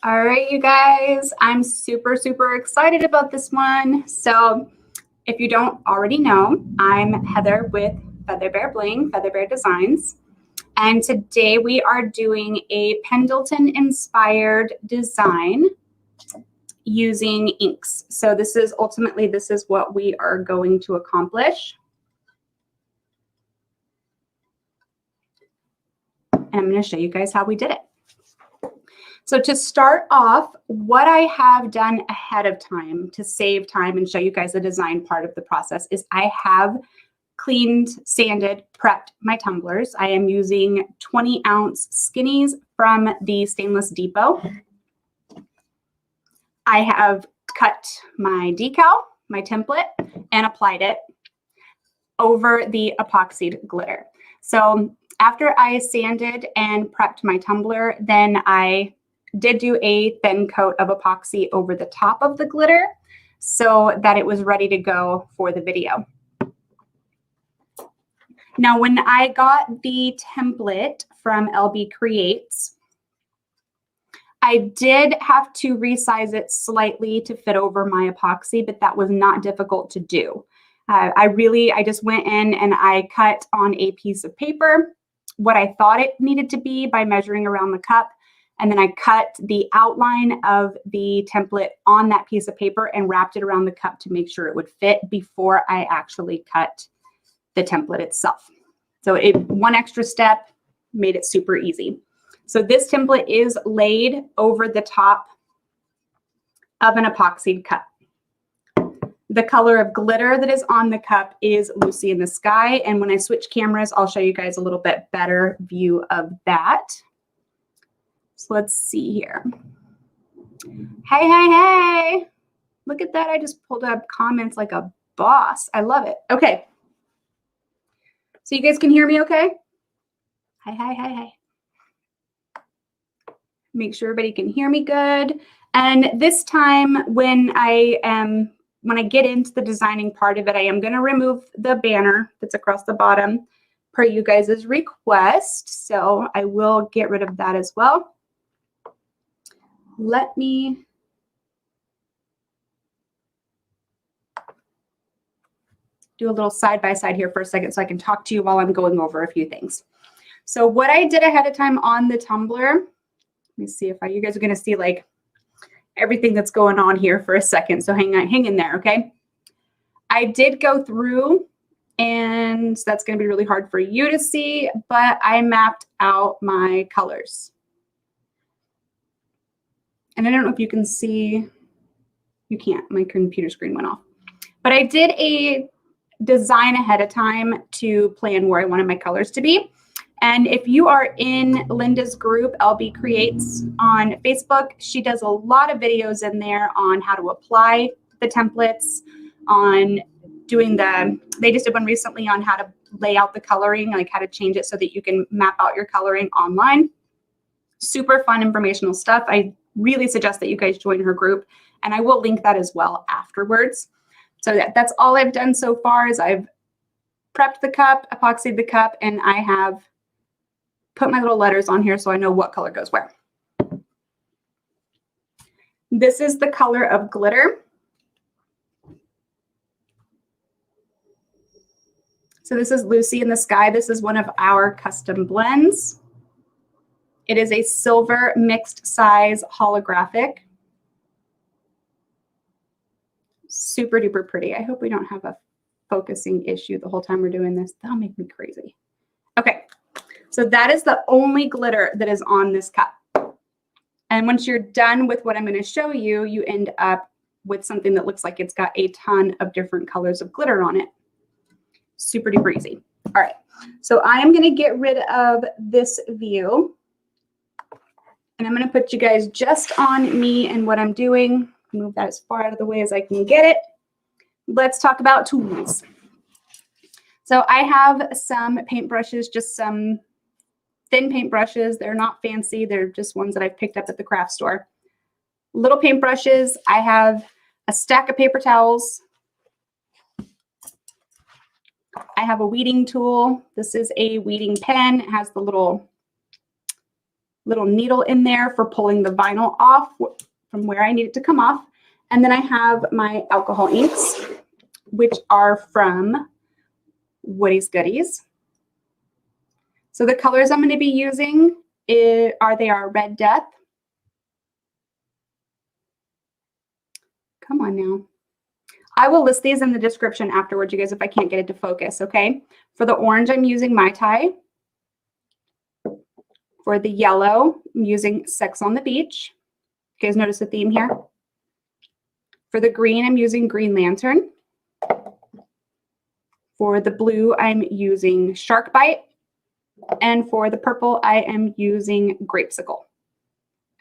All right, you guys, I'm super excited about this one. So if you don't already know, I'm Heather with Feather Bear Bling, Feather Bear Designs. And today we are doing a Pendleton inspired design using inks. So this is what we are going to accomplish. And I'm going to show you guys how we did it. So to start off, what I have done ahead of time to save time and show you guys the design part of the process is I have cleaned, sanded, prepped my tumblers. I am using 20-ounce skinnies from the Stainless Depot. I have cut my decal, my template, and applied it over the epoxied glitter. So after I sanded and prepped my tumbler, then I did do a thin coat of epoxy over the top of the glitter so that it was ready to go for the video. Now, when I got the template from ElleBee Creates, I did have to resize it slightly to fit over my epoxy, but that was not difficult to do. I just went in and I cut on a piece of paper what I thought it needed to be by measuring around the cup. And then I cut the outline of the template on that piece of paper and wrapped it around the cup to make sure it would fit before I actually cut the template itself. So one extra step made it super easy. So this template is laid over the top of an epoxied cup. The color of glitter that is on the cup is Lucy in the Sky. And when I switch cameras, I'll show you guys a little bit better view of that. So let's see here. Hey. Look at that. I just pulled up comments like a boss. I love it. Okay. So you guys can hear me okay? Hi. Make sure everybody can hear me good. And this time when I get into the designing part of it, I am going to remove the banner that's across the bottom per you guys' request. So I will get rid of that as well. Let me do a little side-by-side here for a second so I can talk to you while I'm going over a few things. So what I did ahead of time on the tumbler, let me see if you guys are going to see like everything that's going on here for a second. So hang in there, okay? I did go through, and that's going to be really hard for you to see, but I mapped out my colors. And I don't know if you can see, you can't, my computer screen went off. But I did a design ahead of time to plan where I wanted my colors to be. And if you are in Linda's group, ElleBee Creates on Facebook, she does a lot of videos in there on how to apply the templates, on doing they just did one recently on how to lay out the coloring, like how to change it so that you can map out your coloring online. Super fun informational stuff. I really suggest that you guys join her group, and I will link that as well afterwards. So that's all I've done so far is I've prepped the cup, epoxied the cup, and I have put my little letters on here so I know what color goes where. This is the color of glitter. So this is Lucy in the Sky. This is one of our custom blends. It is a silver mixed size holographic. Super duper pretty. I hope we don't have a focusing issue the whole time we're doing this. That'll make me crazy. Okay, so that is the only glitter that is on this cup. And once you're done with what I'm going to show you, you end up with something that looks like it's got a ton of different colors of glitter on it. Super duper easy. All right, so I am going to get rid of this view. And I'm going to put you guys just on me and what I'm doing. Move that as far out of the way as I can get it. Let's talk about tools. So I have some paintbrushes, just some thin paintbrushes. They're not fancy. They're just ones that I've picked up at the craft store. Little paintbrushes. I have a stack of paper towels. I have a weeding tool. This is a weeding pen. It has the little little needle in there for pulling the vinyl off from where I need it to come off. And then I have my alcohol inks, which are from Woodes Goodies. So the colors I'm going to be using are Red Death. Come on now. I will list these in the description afterwards, you guys, if I can't get it to focus, okay? For the orange, I'm using Mai Tai. For the yellow, I'm using Sex on the Beach. You guys notice the theme here? For the green, I'm using Green Lantern. For the blue, I'm using Shark Bite. And for the purple, I am using Grapesicle.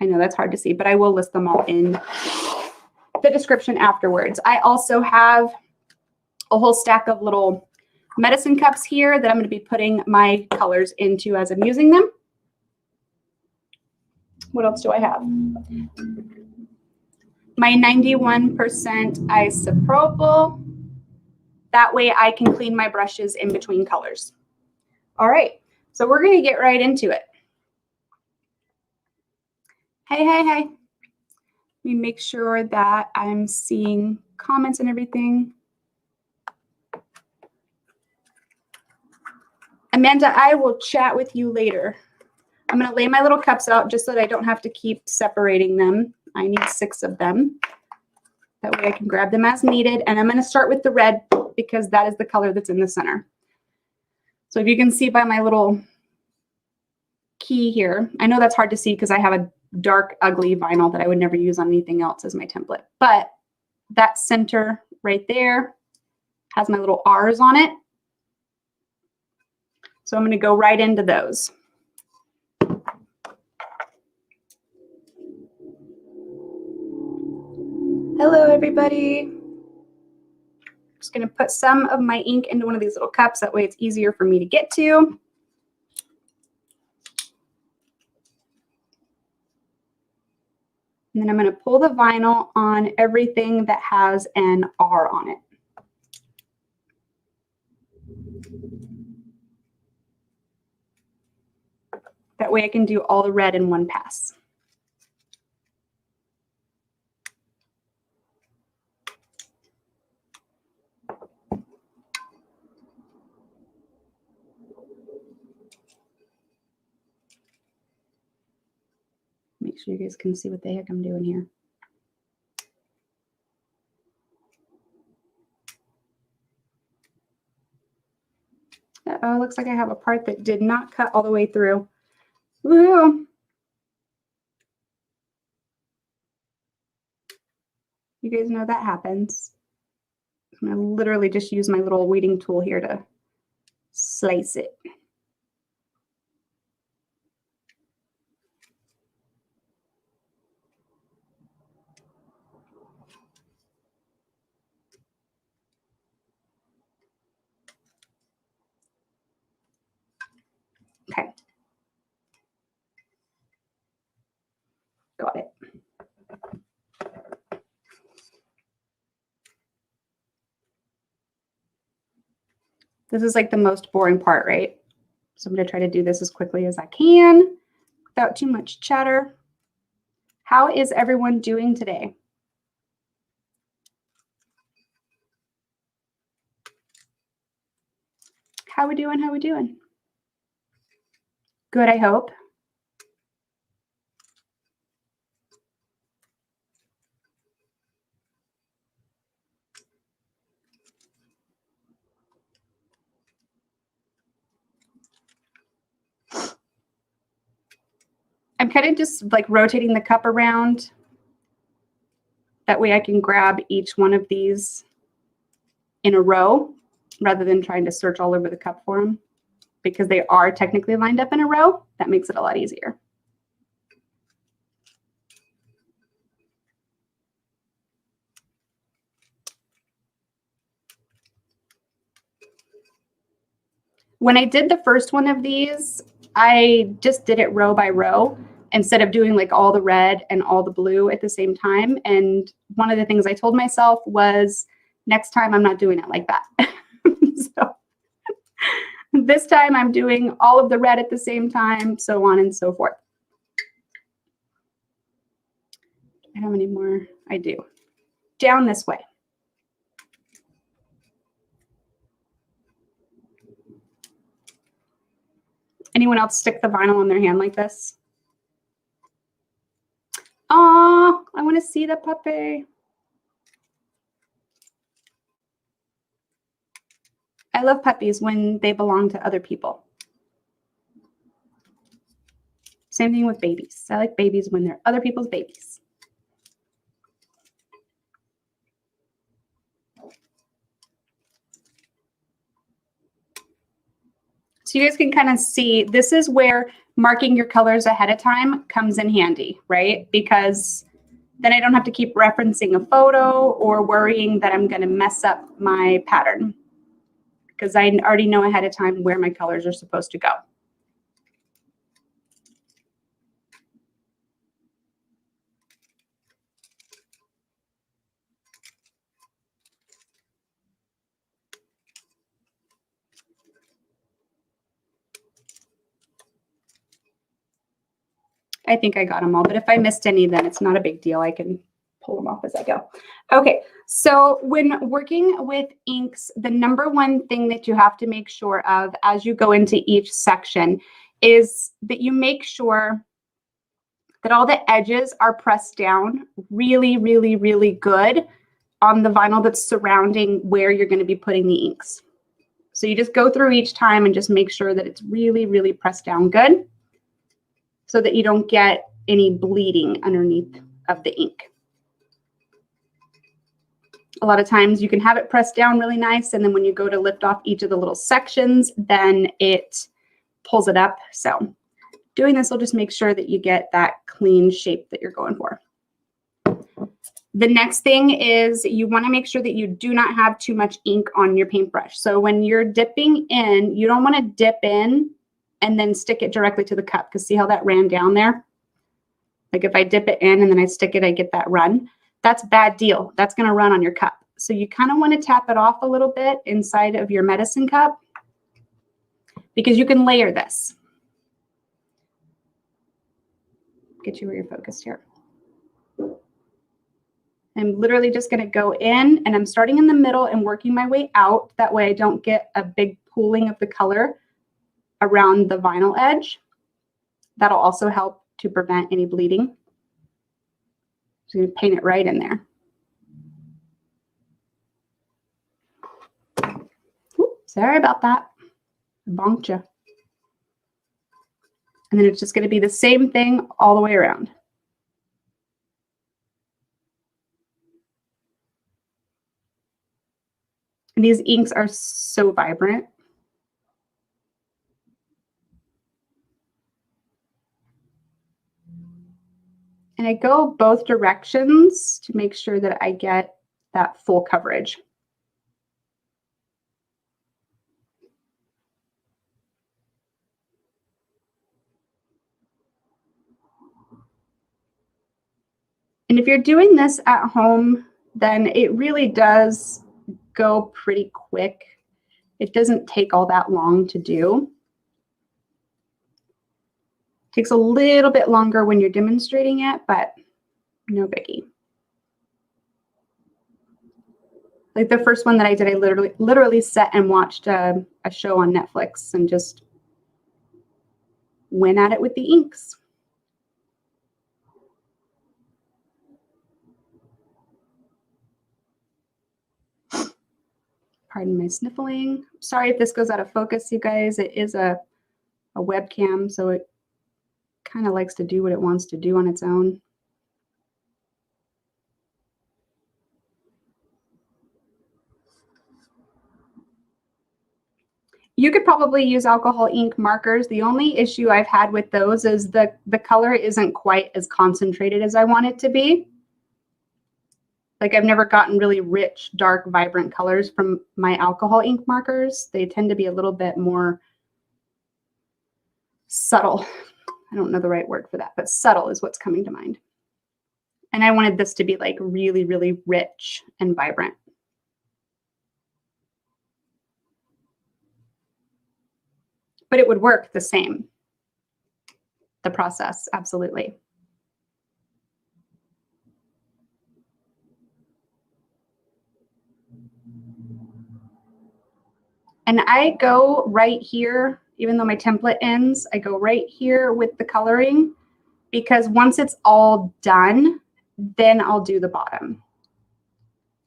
I know that's hard to see, but I will list them all in the description afterwards. I also have a whole stack of little medicine cups here that I'm going to be putting my colors into as I'm using them. What else do I have? My 91% isopropyl. That way I can clean my brushes in between colors. All right, so we're going to get right into it. Hey, hey, hey. Let me make sure that I'm seeing comments and everything. Amanda, I will chat with you later. I'm going to lay my little cups out just so that I don't have to keep separating them. I need 6 of them. That way I can grab them as needed. And I'm going to start with the red because that is the color that's in the center. So if you can see by my little key here, I know that's hard to see because I have a dark, ugly vinyl that I would never use on anything else as my template. But that center right there has my little R's on it. So I'm going to go right into those. Hello, everybody. Just going to put some of my ink into one of these little cups. That way it's easier for me to get to. And then I'm going to pull the vinyl on everything that has an R on it. That way I can do all the red in one pass. Make sure you guys can see what the heck I'm doing here. Uh-oh, looks like I have a part that did not cut all the way through. Woo! You guys know that happens. I'm going to literally just use my little weeding tool here to slice it. Okay. Got it. This is like the most boring part, right? So I'm going to try to do this as quickly as I can without too much chatter. How is everyone doing today? How we doing? How we doing? Good, I hope. I'm kind of just like rotating the cup around. That way I can grab each one of these in a row rather than trying to search all over the cup for them, because they are technically lined up in a row. That makes it a lot easier. When I did the first one of these, I just did it row by row instead of doing like all the red and all the blue at the same time. And one of the things I told myself was, next time I'm not doing it like that. So this time I'm doing all of the red at the same time, so on and so forth. have any more? I do. Down this way. Anyone else stick the vinyl on their hand like this? Oh, I want to see the puppy. I love puppies when they belong to other people. Same thing with babies. I like babies when they're other people's babies. So you guys can kind of see, this is where marking your colors ahead of time comes in handy, right? Because then I don't have to keep referencing a photo or worrying that I'm going to mess up my pattern, because I already know ahead of time where my colors are supposed to go. I think I got them all, but if I missed any, then it's not a big deal. I can pull them off as I go. Okay, so when working with inks, the number one thing that you have to make sure of as you go into each section is that you make sure that all the edges are pressed down really, really, really good on the vinyl that's surrounding where you're going to be putting the inks. So you just go through each time and just make sure that it's really, really pressed down good, so that you don't get any bleeding underneath of the ink. A lot of times you can have it pressed down really nice, and then when you go to lift off each of the little sections, then it pulls it up. So doing this will just make sure that you get that clean shape that you're going for. The next thing is you want to make sure that you do not have too much ink on your paintbrush. So when you're dipping in, you don't want to dip in and then stick it directly to the cup, because see how that ran down there? Like if I dip it in and then I stick it, I get that run. That's a bad deal. That's going to run on your cup. So you kind of want to tap it off a little bit inside of your medicine cup, because you can layer this. Get you where you're focused here. I'm literally just going to go in, and I'm starting in the middle and working my way out. That way I don't get a big pooling of the color around the vinyl edge. That'll also help to prevent any bleeding. So I'm going to paint it right in there. Ooh, sorry about that. I bonked you. And then it's just going to be the same thing all the way around. And these inks are so vibrant. And I go both directions to make sure that I get that full coverage. And if you're doing this at home, then it really does go pretty quick. It doesn't take all that long to do. It takes a little bit longer when you're demonstrating it, but no biggie. Like the first one that I did, I literally sat and watched a show on Netflix and just went at it with the inks. Pardon my sniffling. Sorry if this goes out of focus, you guys. It is a webcam, so it kind of likes to do what it wants to do on its own. You could probably use alcohol ink markers. The only issue I've had with those is the color isn't quite as concentrated as I want it to be. Like I've never gotten really rich, dark, vibrant colors from my alcohol ink markers. They tend to be a little bit more subtle. I don't know the right word for that, but subtle is what's coming to mind. And I wanted this to be like really, really rich and vibrant. But it would work the same. The process, absolutely. And I go right here, even though my template ends, I go right here with the coloring, because once it's all done, then I'll do the bottom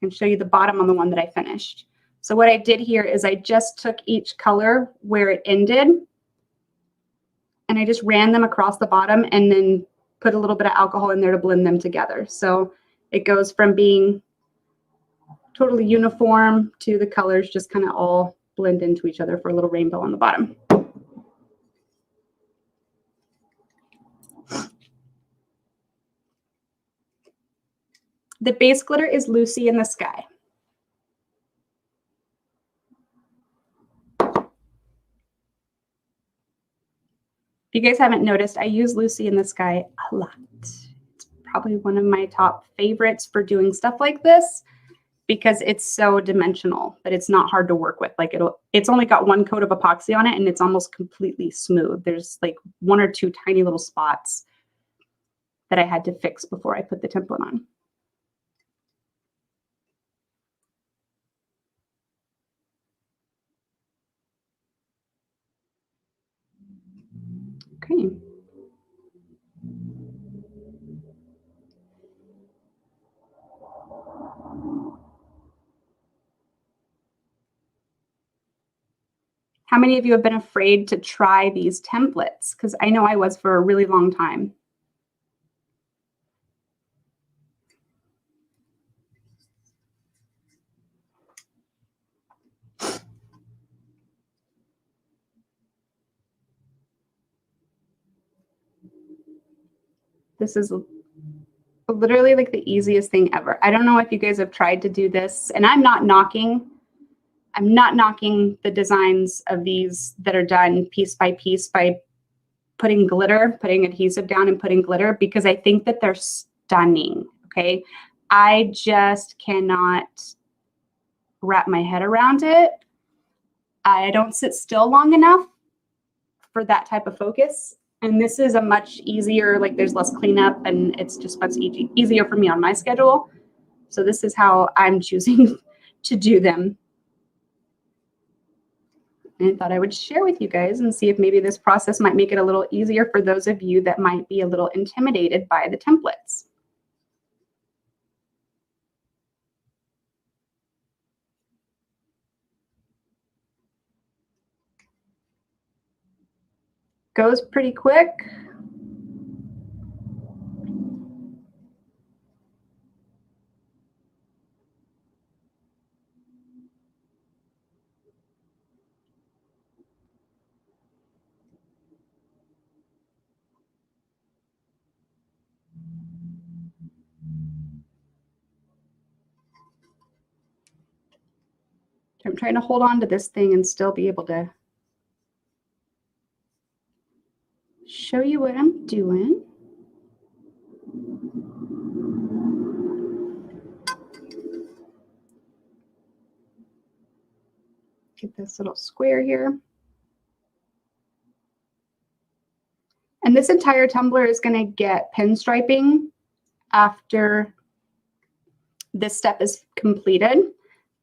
and show you the bottom on the one that I finished. So what I did here is I just took each color where it ended and I just ran them across the bottom and then put a little bit of alcohol in there to blend them together. So it goes from being totally uniform to the colors just kind of all blend into each other for a little rainbow on the bottom. The base glitter is Lucy in the Sky. If you guys haven't noticed, I use Lucy in the Sky a lot. It's probably one of my top favorites for doing stuff like this because it's so dimensional that it's not hard to work with. Like it's only got one coat of epoxy on it and it's almost completely smooth. There's like one or two tiny little spots that I had to fix before I put the template on. Okay. How many of you have been afraid to try these templates? Because I know I was for a really long time. This is literally like the easiest thing ever. I don't know if you guys have tried to do this, and I'm not knocking the designs of these that are done piece by putting glitter, putting adhesive down and putting glitter, because I think that they're stunning, okay? I just cannot wrap my head around it. I don't sit still long enough for that type of focus. And this is a much easier, like there's less cleanup and it's just much easier for me on my schedule. So this is how I'm choosing to do them. And I thought I would share with you guys and see if maybe this process might make it a little easier for those of you that might be a little intimidated by the templates. Goes pretty quick. I'm trying to hold on to this thing and still be able to show you what I'm doing. Get this little square here. And this entire tumbler is going to get pinstriping after this step is completed.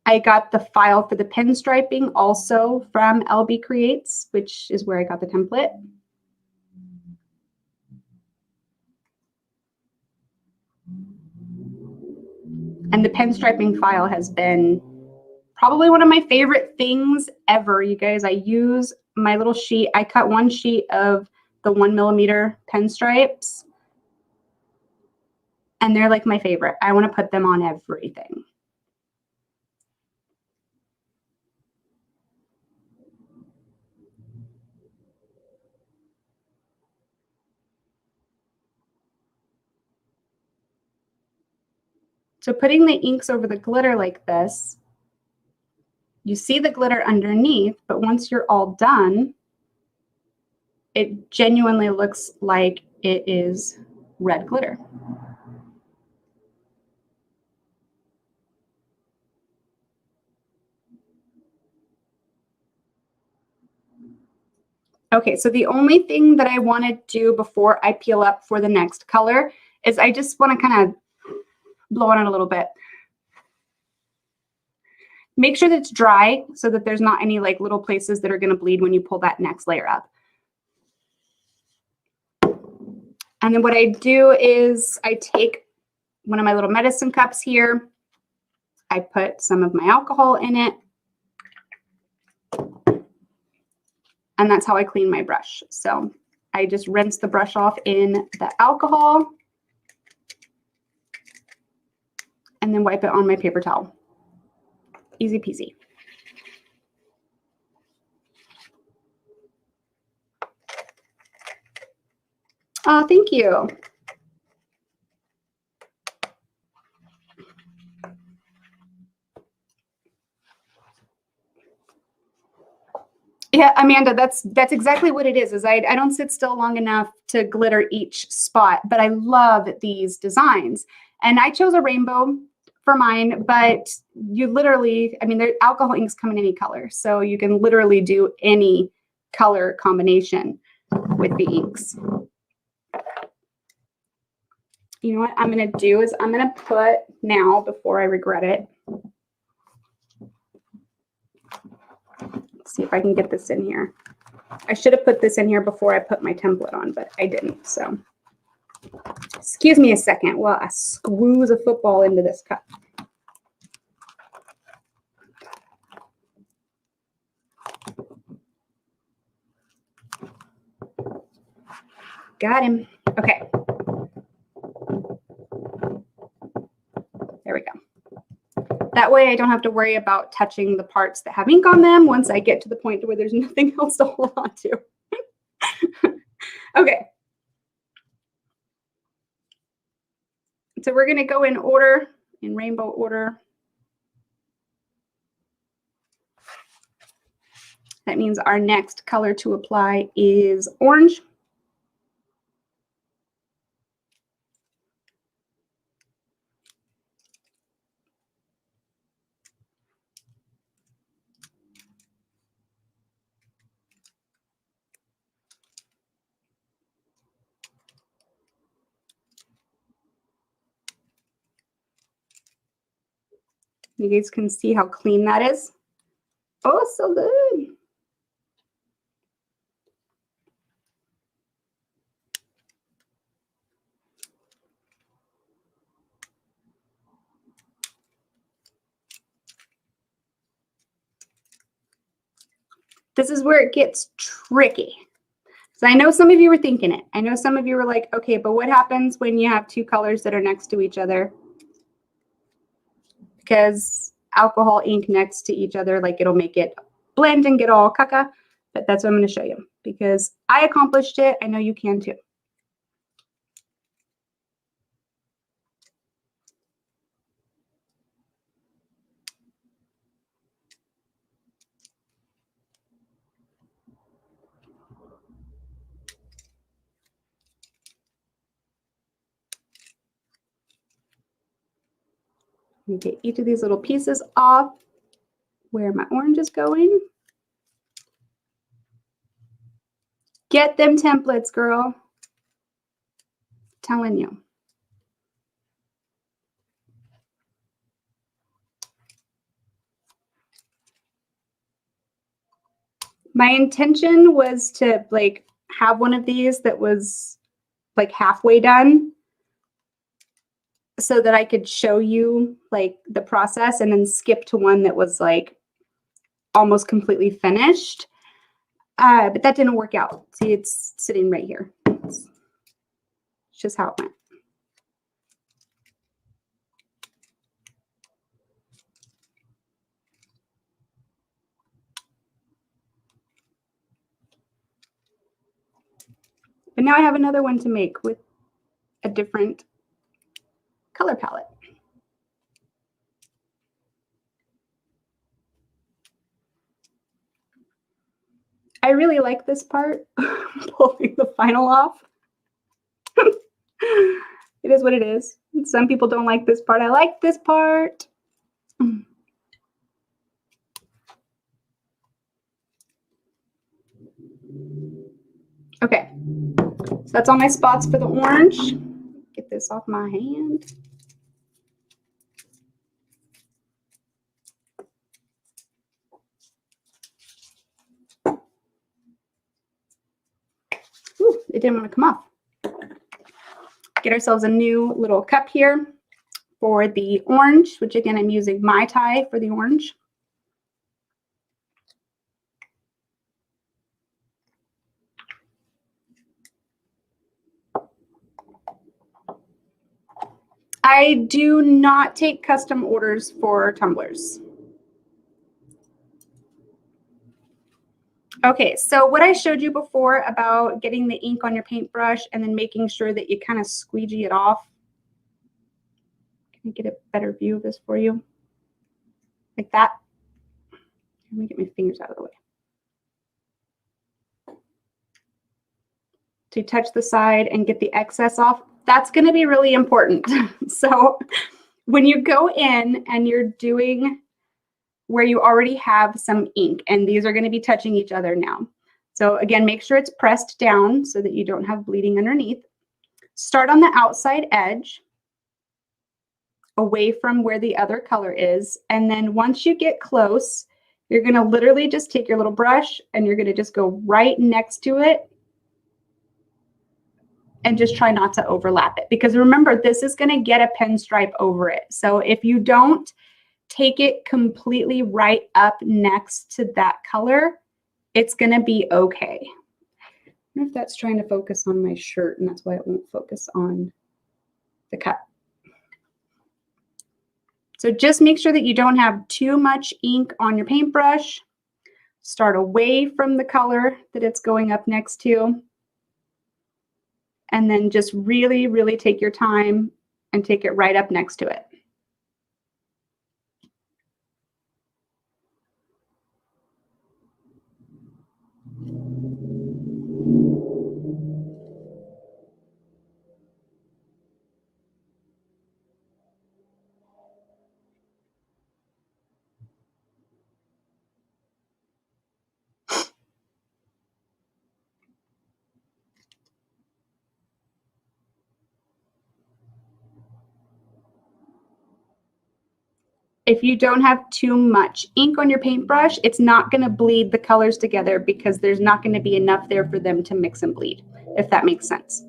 I got the file for the pinstriping also from ElleBee Creates, which is where I got the template. And the pinstriping file has been probably one of my favorite things ever, you guys. I use my little sheet. I cut one sheet of the 1mm pinstripes, and they're like my favorite. I want to put them on everything. So putting the inks over the glitter like this, you see the glitter underneath, but once you're all done, it genuinely looks like it is red glitter. Okay, so the only thing that I want to do before I peel up for the next color is I just want to kind of blow on it a little bit. Make sure that it's dry so that there's not any like little places that are going to bleed when you pull that next layer up. And then what I do is I take one of my little medicine cups here. I put some of my alcohol in it. And that's how I clean my brush. So I just rinse the brush off in the alcohol and then wipe it on my paper towel. Easy peasy. Oh, thank you. Yeah, Amanda, that's exactly what it is I don't sit still long enough to glitter each spot, but I love these designs. And I chose a rainbow for mine, but you literally, I mean, their alcohol inks come in any color. So you can literally do any color combination with the inks. You know what I'm going to do is I'm going to put now, before I regret it, let's see if I can get this in here. I should have put this in here before I put my template on, but I didn't. So excuse me a second while I squeeze a football into this cup. Got him. Okay. There we go. That way I don't have to worry about touching the parts that have ink on them once I get to the point where there's nothing else to hold on to. Okay. So we're going to go in order, in rainbow order. That means our next color to apply is orange. You guys can see how clean that is. Oh, so good. This is where it gets tricky. So I know some of you were thinking it. I know some of you were like, okay, but what happens when you have two colors that are next to each other? Because alcohol ink next to each other, like it'll make it blend and get all caca. But that's what I'm going to show you because I accomplished it. I know you can too. Let me get each of these little pieces off where my orange is going. Get them templates, girl. I'm telling you. My intention was to like have one of these that was like halfway done so that I could show you like the process and then skip to one that was like almost completely finished. But that didn't work out. See, it's sitting right here. It's just how it went. But now I have another one to make with a different color palette. I really like this part, pulling the final off. It is what it is. Some people don't like this part. I like this part. Okay, so that's all my spots for the orange. Get this off my hand. it didn't want to come off. Get ourselves a new little cup here for the orange, which again, I'm using Mai Tai for the orange. I do not take custom orders for tumblers. Okay, so what I showed you before about getting the ink on your paintbrush and then making sure that you kind of squeegee it off. Can I get a better view of this for you? Like that. Let me get my fingers out of the way. To touch the side and get the excess off, that's going to be really important. So when you go in and you're doing where you already have some ink, and these are going to be touching each other now. So again, make sure it's pressed down so that you don't have bleeding underneath. Start on the outside edge, away from where the other color is. And then once you get close, you're going to literally just take your little brush and you're going to just go right next to it and just try not to overlap it. Because remember, this is going to get a pinstripe over it. So if you don't take it completely right up next to that color, it's going to be okay. I don't know if that's trying to focus on my shirt, and that's why it won't focus on the cup. So just make sure that you don't have too much ink on your paintbrush. Start away from the color that it's going up next to. And then just really, really take your time and take it right up next to it. If you don't have too much ink on your paintbrush, it's not going to bleed the colors together because there's not going to be enough there for them to mix and bleed, if that makes sense.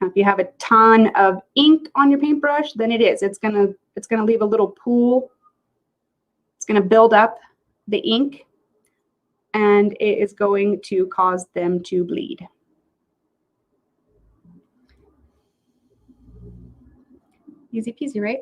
Now, if you have a ton of ink on your paintbrush, then it is. It's going to leave a little pool. It's going to build up the ink, and it is going to cause them to bleed. Easy peasy, right?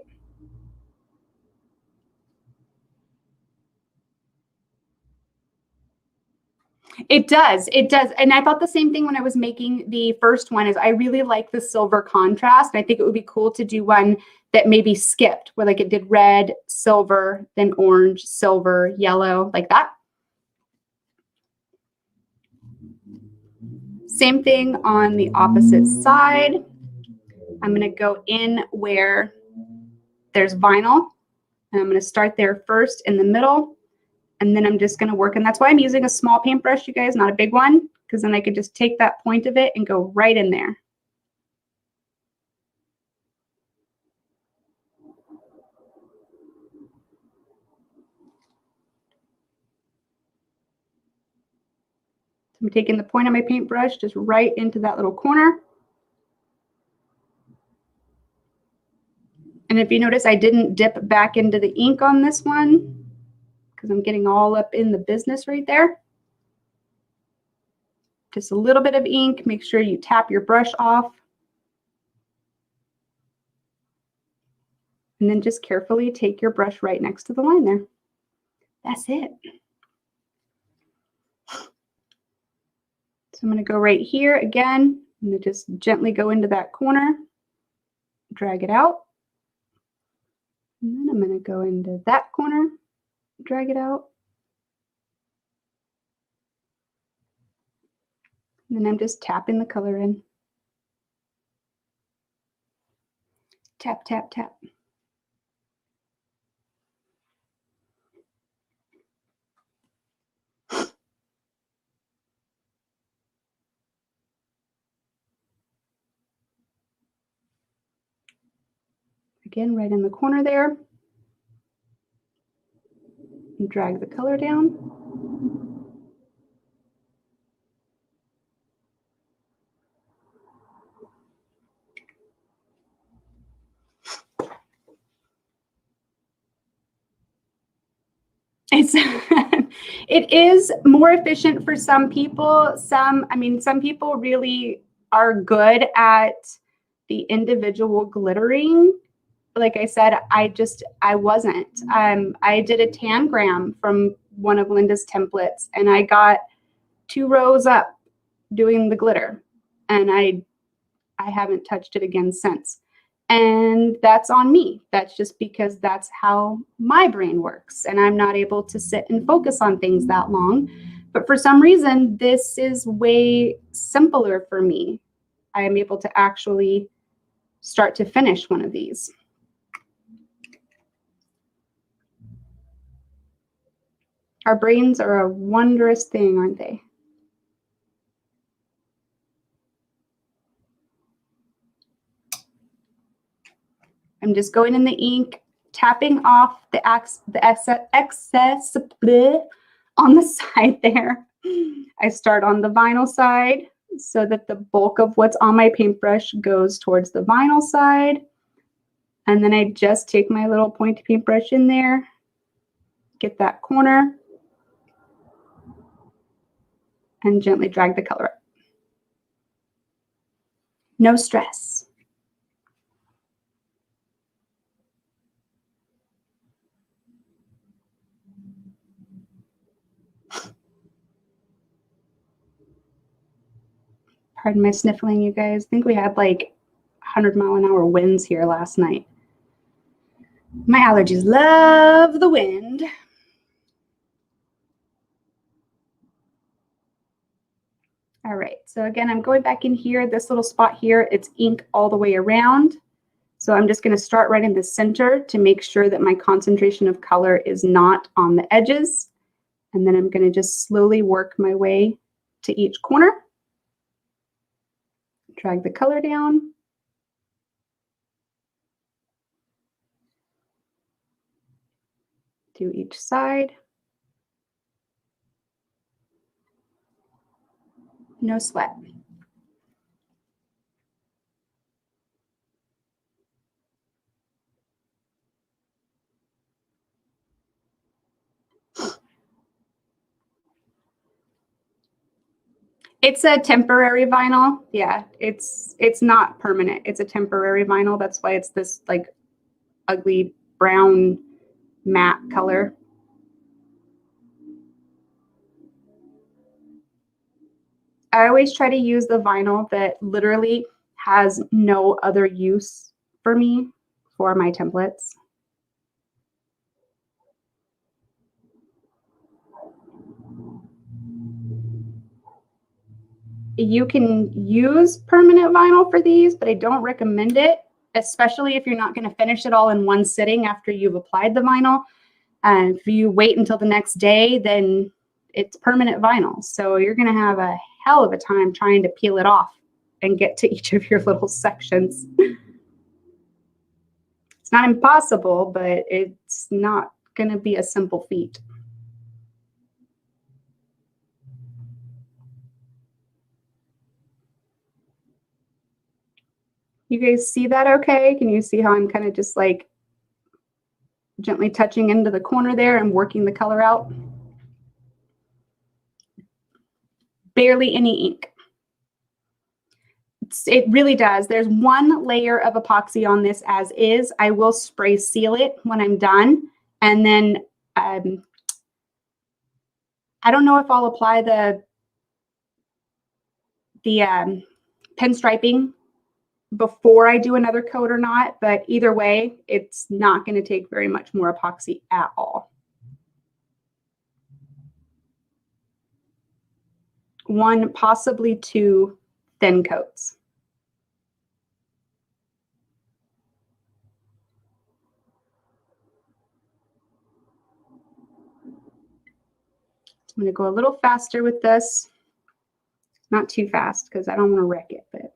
It does. It does. And I thought the same thing when I was making the first one. Is I really like the silver contrast. I think it would be cool to do one that maybe skipped, where like it did red, silver, then orange, silver, yellow, like that. Same thing on the opposite side. I'm going to go in where there's vinyl, and I'm going to start there first in the middle. And then I'm just going to work. And that's why I'm using a small paintbrush, you guys, not a big one, because then I could just take that point of it and go right in there. So I'm taking the point of my paintbrush just right into that little corner. And if you notice, I didn't dip back into the ink on this one because I'm getting all up in the business right there. Just a little bit of ink. Make sure you tap your brush off. And then just carefully take your brush right next to the line there. That's it. So I'm going to go right here again. I'm going to just gently go into that corner, drag it out. And then I'm going to go into that corner, drag it out. And then I'm just tapping the color in. Tap, tap, tap. Again, right in the corner there. And drag the color down. It's it is more efficient for some people. Some people really are good at the individual glittering. Like I said, I wasn't. I did a tangram from one of Linda's templates, and I got 2 rows up doing the glitter, and I haven't touched it again since. And that's on me. That's just because that's how my brain works, and I'm not able to sit and focus on things that long. But for some reason, this is way simpler for me. I am able to actually start to finish one of these. Our brains are a wondrous thing, aren't they? I'm just going in the ink, tapping off the excess on the side there. I start on the vinyl side so that the bulk of what's on my paintbrush goes towards the vinyl side. And then I just take my little pointy paintbrush in there, get that corner, and gently drag the color up. No stress. Pardon my sniffling, you guys. I think we had like 100-mile-an-hour winds here last night. My allergies love the wind. All right, so again, I'm going back in here, this little spot here, it's ink all the way around. So I'm just going to start right in the center to make sure that my concentration of color is not on the edges. And then I'm going to just slowly work my way to each corner. Drag the color down. Do each side. No sweat. It's a temporary vinyl. Yeah, it's not permanent. It's a temporary vinyl. That's why it's this like ugly brown matte color. I always try to use the vinyl that literally has no other use for me for my templates. You can use permanent vinyl for these, but I don't recommend it, especially if you're not going to finish it all in one sitting after you've applied the vinyl. And if you wait until the next day, then it's permanent vinyl. So you're going to have a hell of a time trying to peel it off and get to each of your little sections. It's not impossible, but it's not going to be a simple feat. You guys see that okay? Can you see how I'm kind of just like gently touching into the corner there and working the color out? Barely any ink. It really does. There's one layer of epoxy on this as is. I will spray seal it when I'm done. And then I don't know if I'll apply the pen striping before I do another coat or not, but either way, it's not going to take very much more epoxy at all. One, possibly 2 thin coats. I'm going to go a little faster with this. Not too fast because I don't want to wreck it, but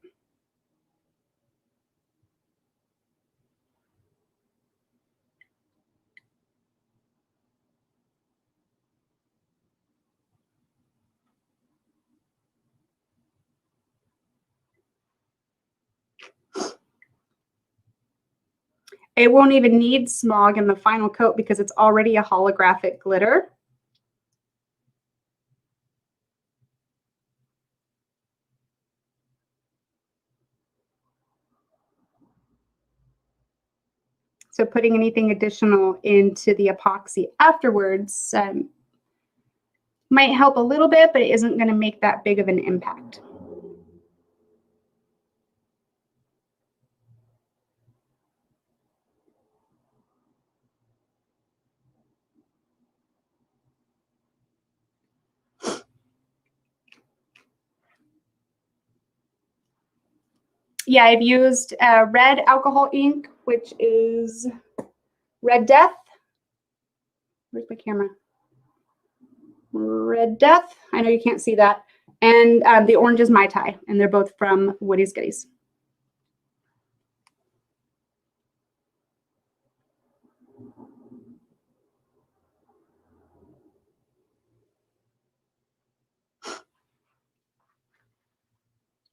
It won't even need smog in the final coat because it's already a holographic glitter. So putting anything additional into the epoxy afterwards might help a little bit, but it isn't going to make that big of an impact. Yeah, I've used red alcohol ink, which is Red Death. Where's my camera? Red Death. I know you can't see that. And the orange is Mai Tai, and they're both from Woodes Goodies.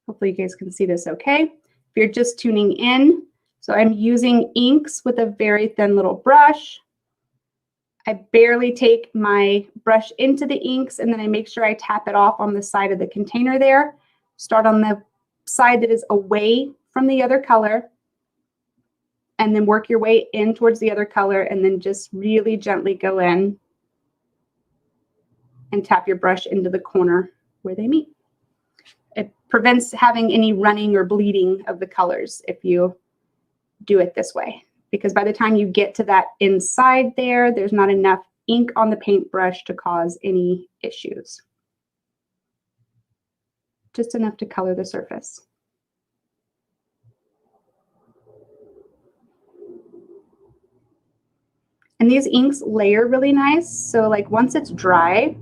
Hopefully you guys can see this okay. If you're just tuning in, so I'm using inks with a very thin little brush. I barely take my brush into the inks, and then I make sure I tap it off on the side of the container there. Start on the side that is away from the other color, and then work your way in towards the other color, and then just really gently go in and tap your brush into the corner where they meet. It prevents having any running or bleeding of the colors if you do it this way, because by the time you get to that inside there, there's not enough ink on the paintbrush to cause any issues. Just enough to color the surface. And these inks layer really nice. So like once it's dry,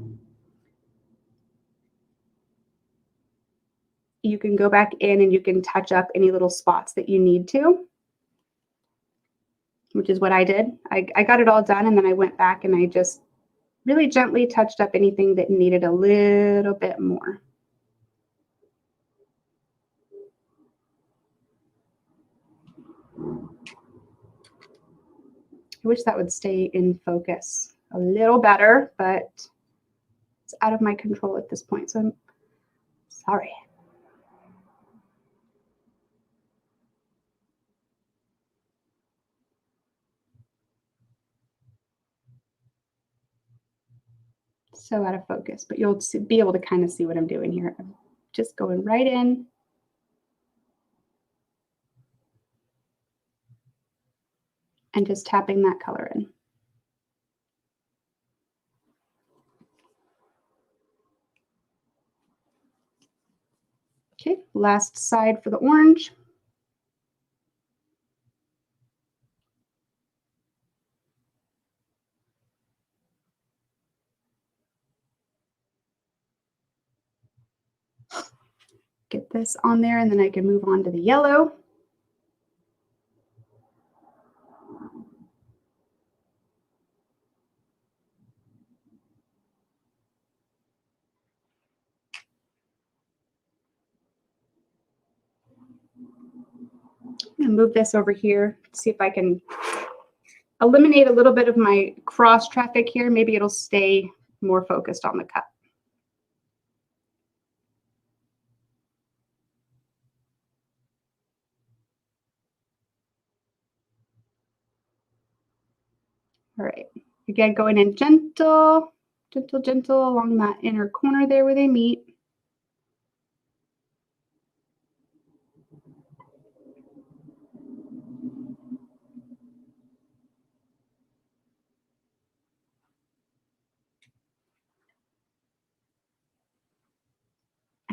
you can go back in and you can touch up any little spots that you need to, which is what I did. I got it all done, and then I went back and I just really gently touched up anything that needed a little bit more. I wish that would stay in focus a little better, but it's out of my control at this point, so I'm sorry. So out of focus, but you'll be able to kind of see what I'm doing here. I'm just going right in. And just tapping that color in. Okay, last side for the orange. Get this on there, and then I can move on to the yellow. I'm gonna move this over here, see if I can eliminate a little bit of my cross traffic here. Maybe it'll stay more focused on the cut. All right, again, going in gentle, gentle, gentle along that inner corner there where they meet.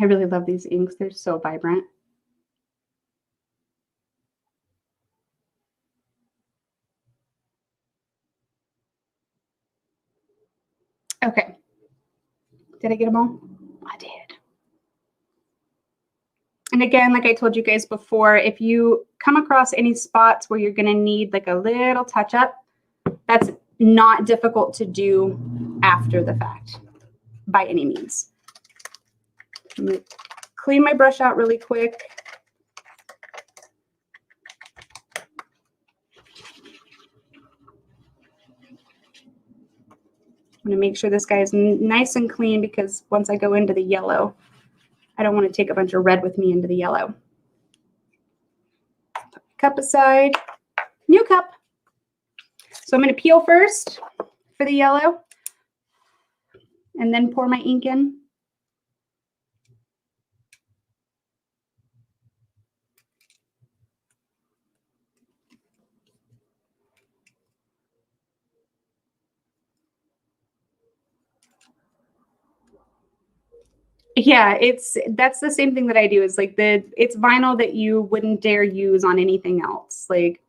I really love these inks. They're so vibrant. Okay. Did I get them all? I did. And again, like I told you guys before, if you come across any spots where you're going to need like a little touch up, that's not difficult to do after the fact by any means. I'm going to clean my brush out really quick. to make sure this guy is nice and clean because once I go into the yellow, I don't want to take a bunch of red with me into the yellow. Put the cup aside. New cup. So I'm going to peel first for the yellow and then pour my ink in. Yeah, that's the same thing that I do. Is like it's vinyl that you wouldn't dare use on anything else. Like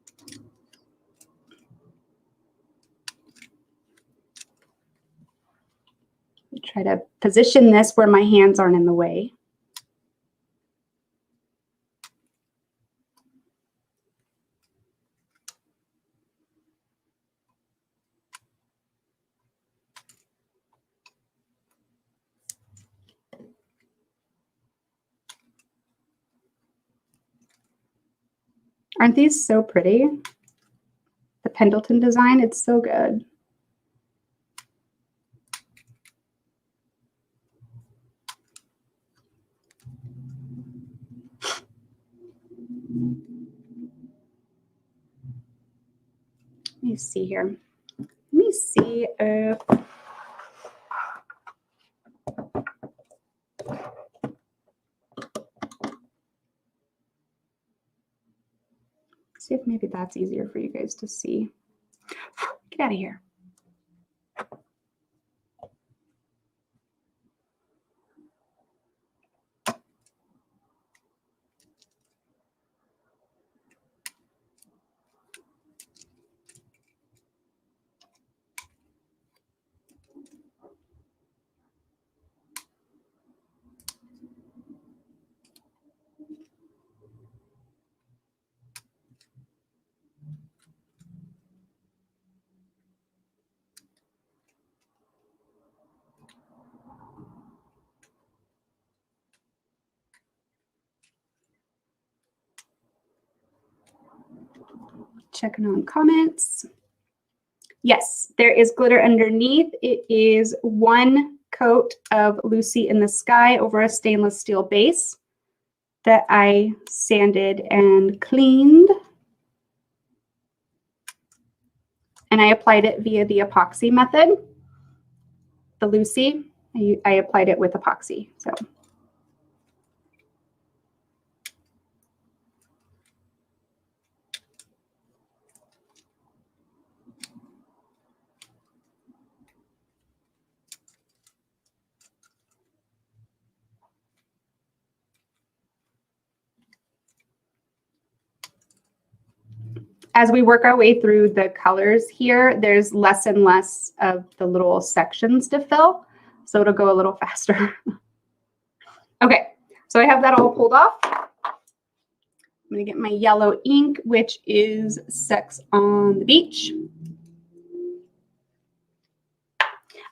try to position this where my hands aren't in the way. Aren't these so pretty? The Pendleton design, it's so good. Let me see here. Let me see if maybe that's easier for you guys to see. Get out of here. Checking on comments. Yes, there is glitter underneath. It is 1 coat of Lucy in the Sky over a stainless steel base that I sanded and cleaned. And I applied it via the epoxy method. The Lucy, I applied it with epoxy. So. As we work our way through the colors here, there's less and less of the little sections to fill. So it'll go a little faster. Okay, so I have that all pulled off. I'm going to get my yellow ink, which is Sex on the Beach.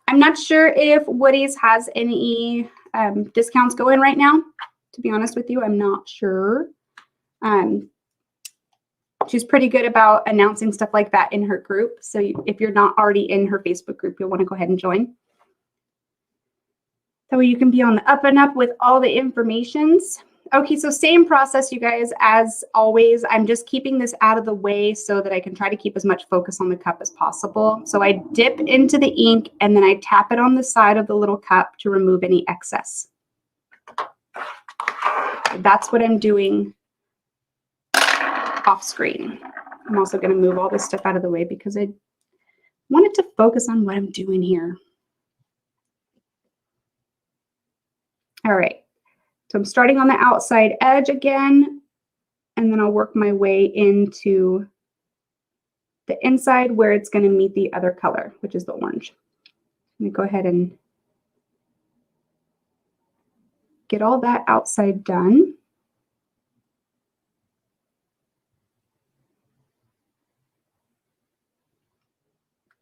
I'm not sure if Woodes has any discounts going right now. To be honest with you, I'm not sure. She's pretty good about announcing stuff like that in her group. So if you're not already in her Facebook group, you'll want to go ahead and join. That way you can be on the up and up with all the informations. Okay, so same process, you guys, as always. I'm just keeping this out of the way so that I can try to keep as much focus on the cup as possible. So I dip into the ink and then I tap it on the side of the little cup to remove any excess. That's what I'm doing off screen. I'm also going to move all this stuff out of the way because I wanted to focus on what I'm doing here. All right, so I'm starting on the outside edge again, and then I'll work my way into the inside where it's going to meet the other color, which is the orange. Let me go ahead and get all that outside done.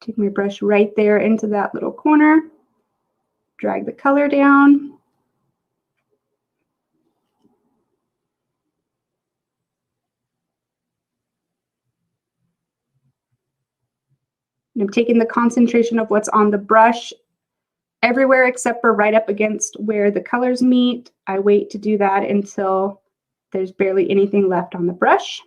Take my brush right there into that little corner, drag the color down. And I'm taking the concentration of what's on the brush everywhere except for right up against where the colors meet. I wait to do that until there's barely anything left on the brush.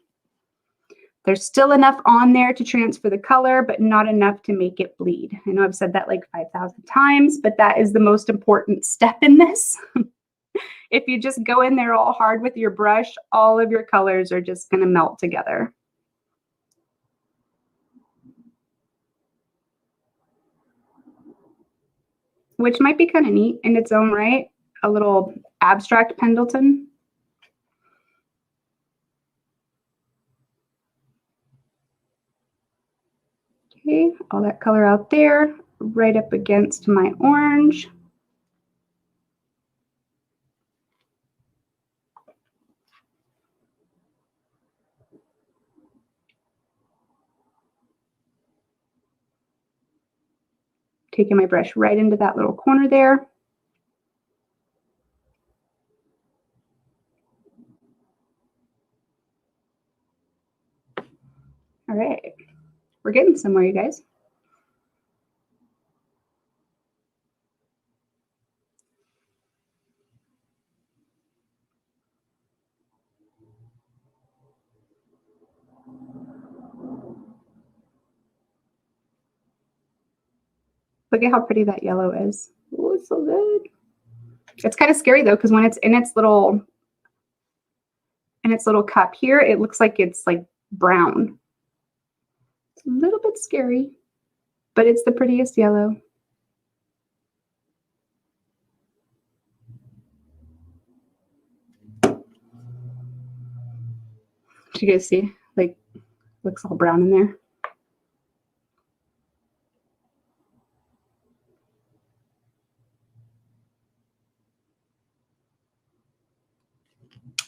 There's still enough on there to transfer the color, but not enough to make it bleed. I know I've said that like 5,000 times, but that is the most important step in this. If you just go in there all hard with your brush, all of your colors are just going to melt together. Which might be kind of neat in its own right, a little abstract Pendleton. Okay, all that color out there, right up against my orange. Taking my brush right into that little corner there. All right, we're getting somewhere, you guys. Look at how pretty that yellow is. Oh, it's so good. It's kind of scary though, because when it's in its little cup here, it looks like it's like brown. It's a little bit scary, but it's the prettiest yellow. You guys see, like, looks all brown in there.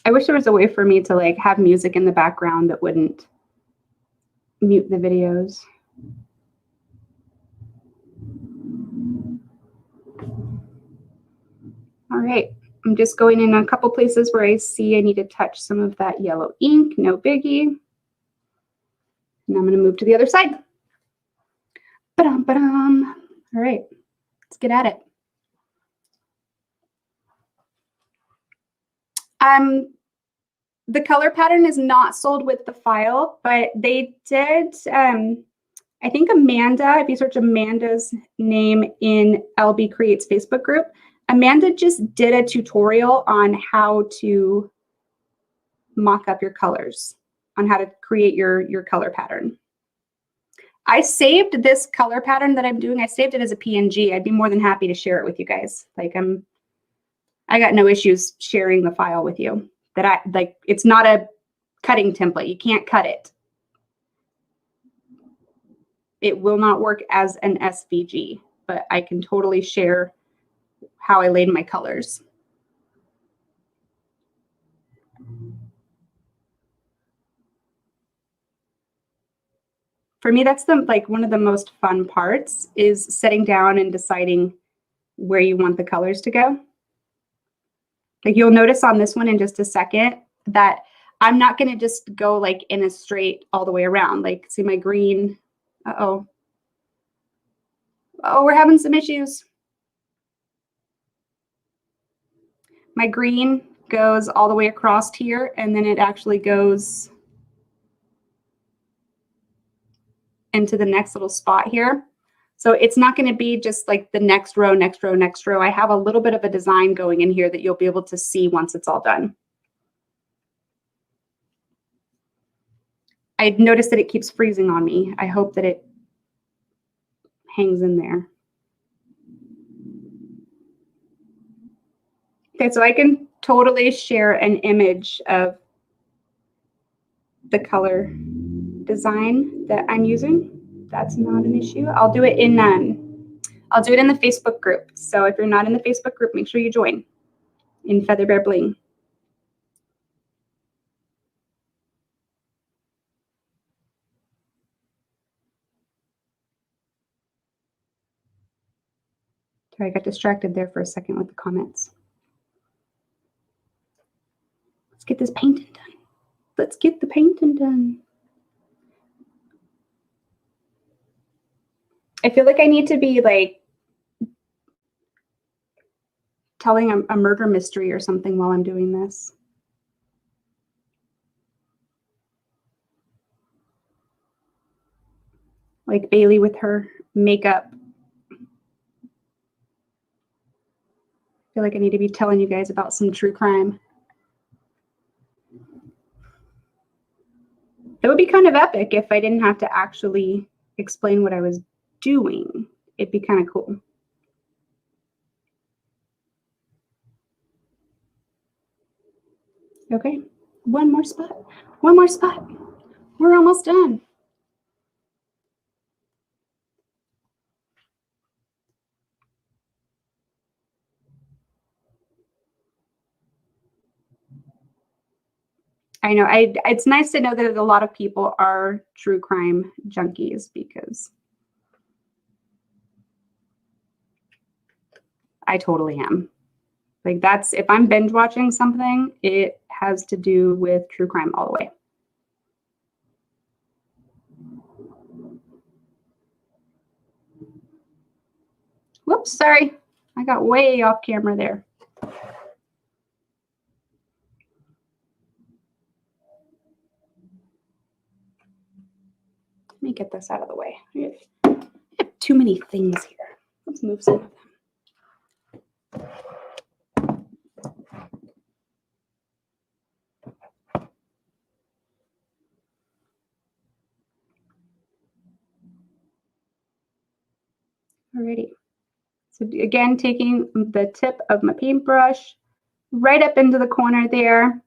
I wish there was a way for me to like have music in the background that wouldn't mute the videos. All right, I'm just going in a couple places where I see I need to touch some of that yellow ink, no biggie. And I'm going to move to the other side. Ba-dum, ba-dum. All right, let's get at it. The color pattern is not sold with the file, but they did, I think Amanda, if you search Amanda's name in ElleBee Creates Facebook group, Amanda just did a tutorial on how to mock up your colors, on how to create your color pattern. I saved this color pattern that I'm doing. I saved it as a PNG. I'd be more than happy to share it with you guys. Like I got no issues sharing the file with you. It's not a cutting template. You can't cut it. It will not work as an SVG, but I can totally share how I laid my colors. For me, that's one of the most fun parts is sitting down and deciding where you want the colors to go. Like you'll notice on this one in just a second that I'm not going to just go like in a straight all the way around. Like see my green. Uh-oh. Oh, we're having some issues. My green goes all the way across here, and then it actually goes into the next little spot here. So it's not going to be just like the next row, next row, next row. I have a little bit of a design going in here that you'll be able to see once it's all done. I noticed that it keeps freezing on me. I hope that it hangs in there. Okay, so I can totally share an image of the color design that I'm using. That's not an issue. I'll do it in the Facebook group. So if you're not in the Facebook group, make sure you join in Feather Bear Bling. Sorry, I got distracted there for a second with the comments. Let's get this painting done. Let's get the painting done. I feel like I need to be like telling a murder mystery or something while I'm doing this. Like Bailey with her makeup. I feel like I need to be telling you guys about some true crime. It would be kind of epic if I didn't have to actually explain what I was doing. It'd be kind of cool. Okay, one more spot. One more spot. We're almost done. I know. It's nice to know that a lot of people are true crime junkies because I totally am. Like that's, if I'm binge watching something, it has to do with true crime all the way. Whoops, sorry. I got way off camera there. Let me get this out of the way. I have too many things here. Let's move some of them. Alrighty. So again, taking the tip of my paintbrush right up into the corner there.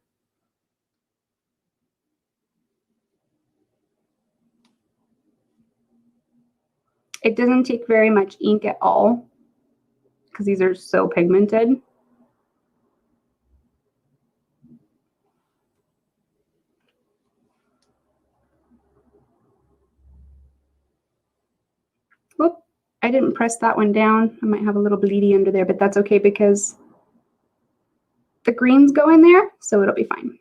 It doesn't take very much ink at all because these are so pigmented. Whoop, I didn't press that one down. I might have a little bleedy under there, but that's okay because the greens go in there, so it'll be fine.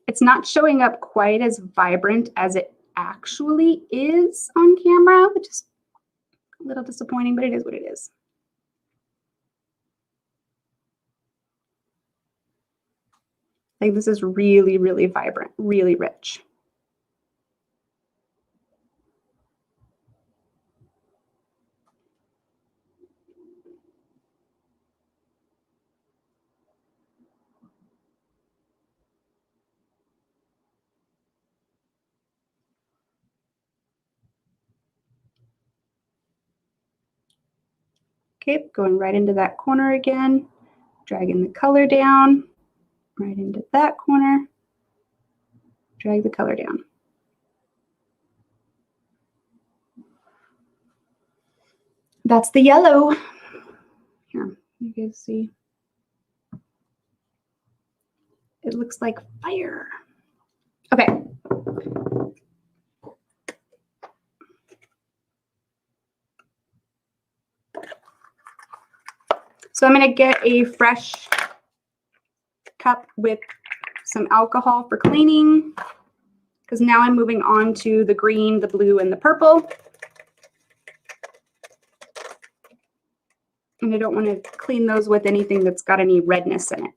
It's not showing up quite as vibrant as it actually is on camera, which is a little disappointing, but it is what it is. Like this is really, really vibrant, really rich. Okay, going right into that corner again, dragging the color down, right into that corner, drag the color down. That's the yellow. Here, you guys see. It looks like fire. Okay. So I'm going to get a fresh cup with some alcohol for cleaning because now I'm moving on to the green, the blue, and the purple. And I don't want to clean those with anything that's got any redness in it.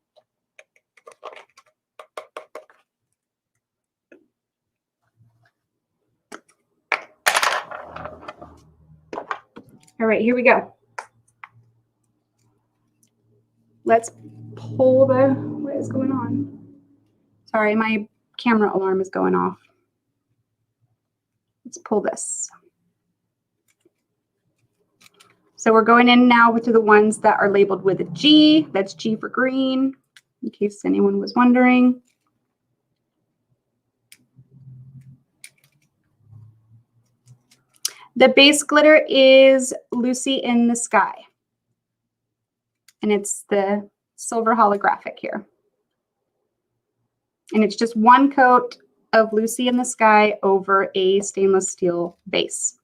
All right, here we go. Let's pull the, what is going on? Sorry, my camera alarm is going off. Let's pull this. So we're going in now to the ones that are labeled with a G. That's G for green, in case anyone was wondering. The base glitter is Lucy in the Sky. And it's the silver holographic here. And it's just one coat of Lucy in the Sky over a stainless steel base.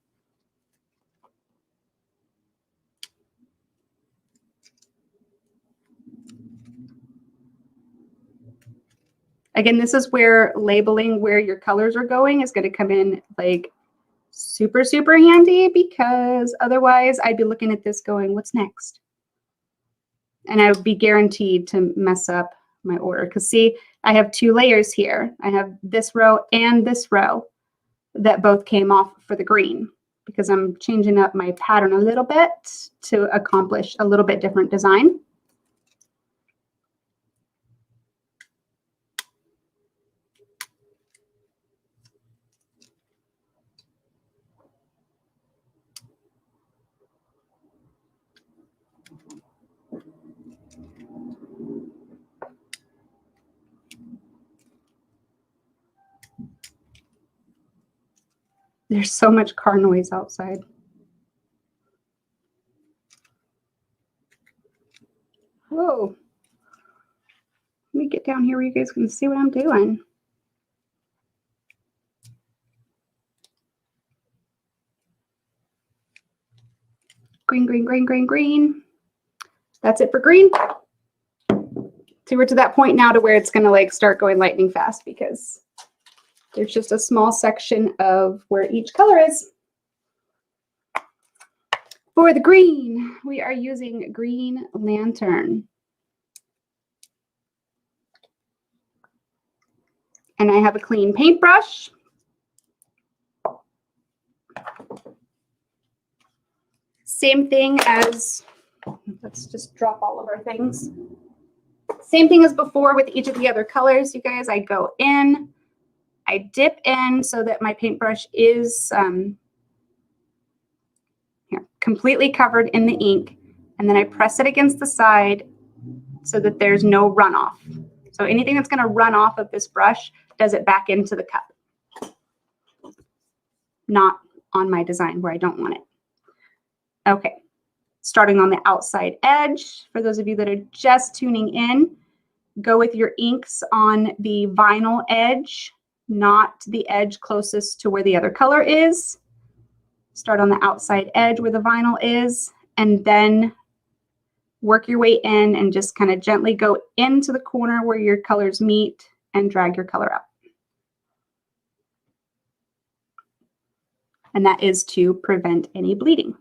Again, this is where labeling where your colors are going is going to come in like super, super handy, because otherwise I'd be looking at this going, what's next? And I would be guaranteed to mess up my order. Because see, I have 2 layers here. I have this row and this row that both came off for the green, because I'm changing up my pattern a little bit to accomplish a little bit different design. There's so much car noise outside. Whoa. Let me get down here where you guys can see what I'm doing. Green, green, green, green, green. That's it for green. See, we're to that point now to where it's going to like start going lightning fast, because there's just a small section of where each color is. For the green, we are using Green Lantern. And I have a clean paintbrush. Same thing as, let's just drop all of our things. Same thing as before with each of the other colors, you guys. I go in, I dip in so that my paintbrush is here, completely covered in the ink, and then I press it against the side so that there's no runoff. So anything that's going to run off of this brush does it back into the cup, not on my design where I don't want it. Okay, starting on the outside edge. For those of you that are just tuning in, go with your inks on the vinyl edge, not the edge closest to where the other color is. Start on the outside edge where the vinyl is, and then work your way in and just kind of gently go into the corner where your colors meet and drag your color up. And that is to prevent any bleeding.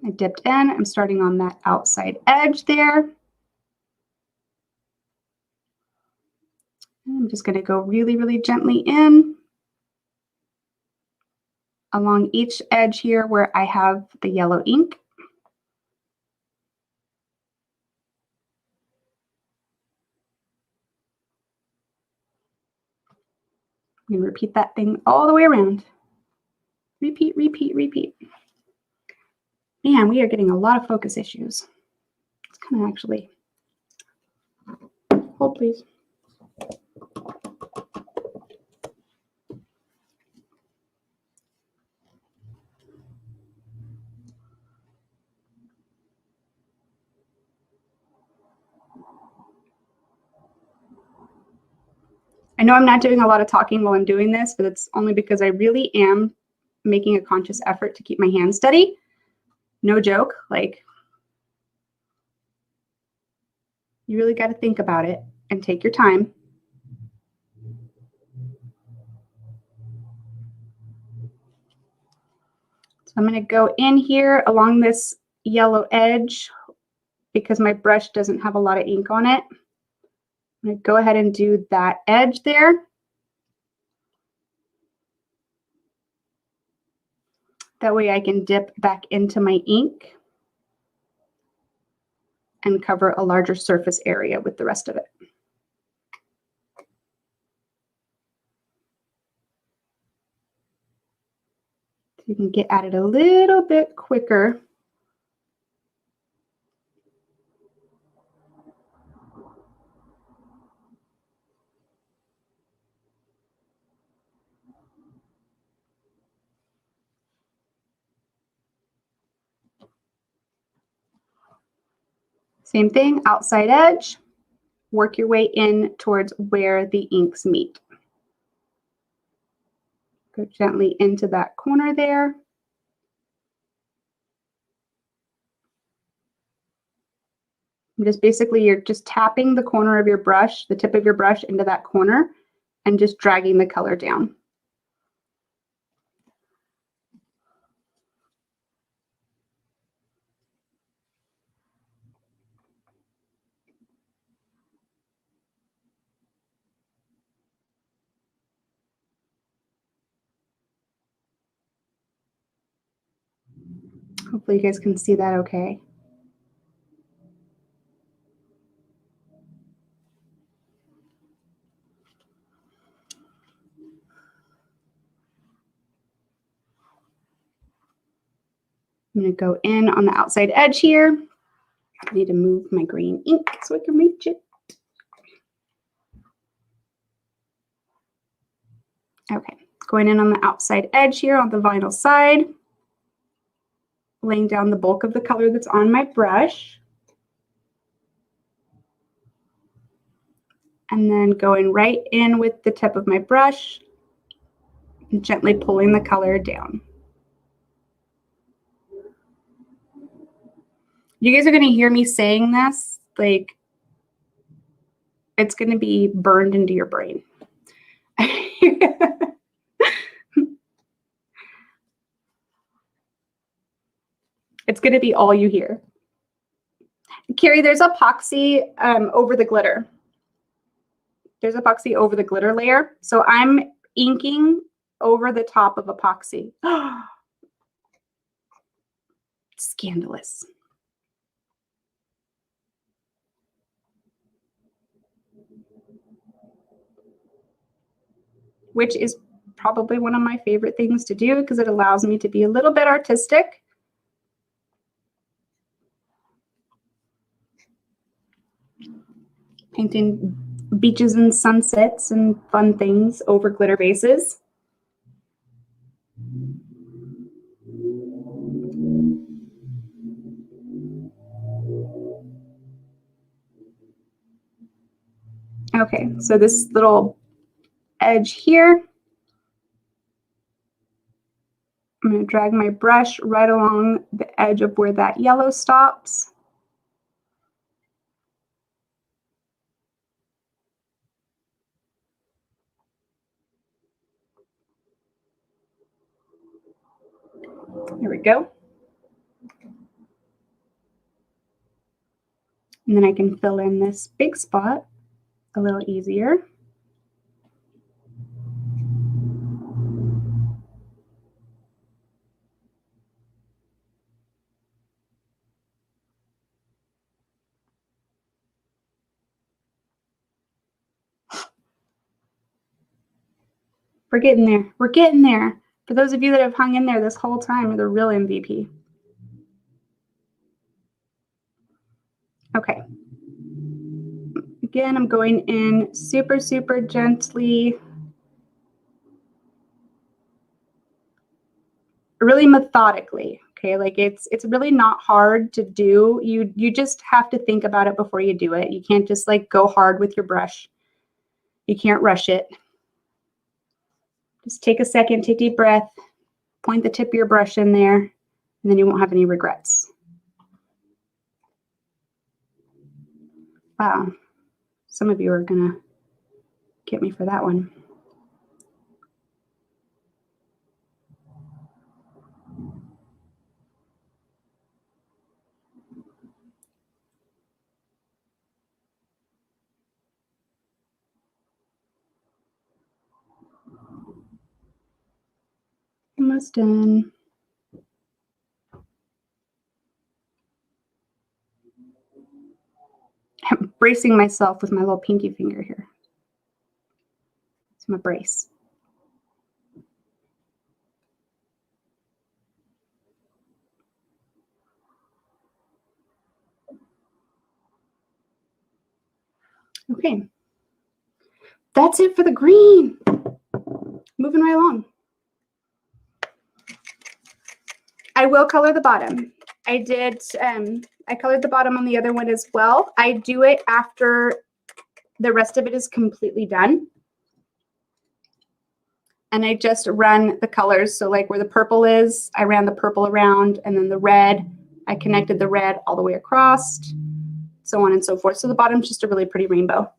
I dipped in, I'm starting on that outside edge there. I'm just going to go really, really gently in along each edge here where I have the yellow ink. I'm going to repeat that thing all the way around. Repeat, repeat, repeat. Man, we are getting a lot of focus issues. It's kind of actually, hold please. I know I'm not doing a lot of talking while I'm doing this, but it's only because I really am making a conscious effort to keep my hands steady. No joke, like you really got to think about it and take your time. So I'm going to go in here along this yellow edge because my brush doesn't have a lot of ink on it. I'm going to go ahead and do that edge there. That way I can dip back into my ink and cover a larger surface area with the rest of it. You can get at it a little bit quicker. Same thing, outside edge, work your way in towards where the inks meet. Go gently into that corner there. Just basically, you're just tapping the corner of your brush, the tip of your brush into that corner, and just dragging the color down. Hopefully you guys can see that okay. I'm going to go in on the outside edge here. I need to move my green ink so I can reach it. Okay, going in on the outside edge here on the vinyl side, laying down the bulk of the color that's on my brush. And then going right in with the tip of my brush and gently pulling the color down. You guys are going to hear me saying this, like it's going to be burned into your brain. It's going to be all you hear. Carrie, there's epoxy over the glitter. There's epoxy over the glitter layer. So I'm inking over the top of epoxy. Scandalous. Which is probably one of my favorite things to do because it allows me to be a little bit artistic. Painting beaches and sunsets and fun things over glitter bases. Okay, so this little edge here, I'm going to drag my brush right along the edge of where that yellow stops. There we go. And then I can fill in this big spot a little easier. We're getting there. We're getting there. For those of you that have hung in there this whole time, you're the real MVP. Okay. Again, I'm going in super, super gently. Really methodically, okay? Like it's really not hard to do. You just have to think about it before you do it. You can't just like go hard with your brush. You can't rush it. Just take a second, take a deep breath, point the tip of your brush in there, and then you won't have any regrets. Wow. Some of you are gonna get me for that one. Almost done. I'm bracing myself with my little pinky finger here. It's my brace. Okay. That's it for the green. Moving right along. I will color the bottom. I did, I colored the bottom on the other one as well. I do it after the rest of it is completely done. And I just run the colors. So like where the purple is, I ran the purple around, and then the red, I connected the red all the way across, so on and so forth. So the bottom's just a really pretty rainbow.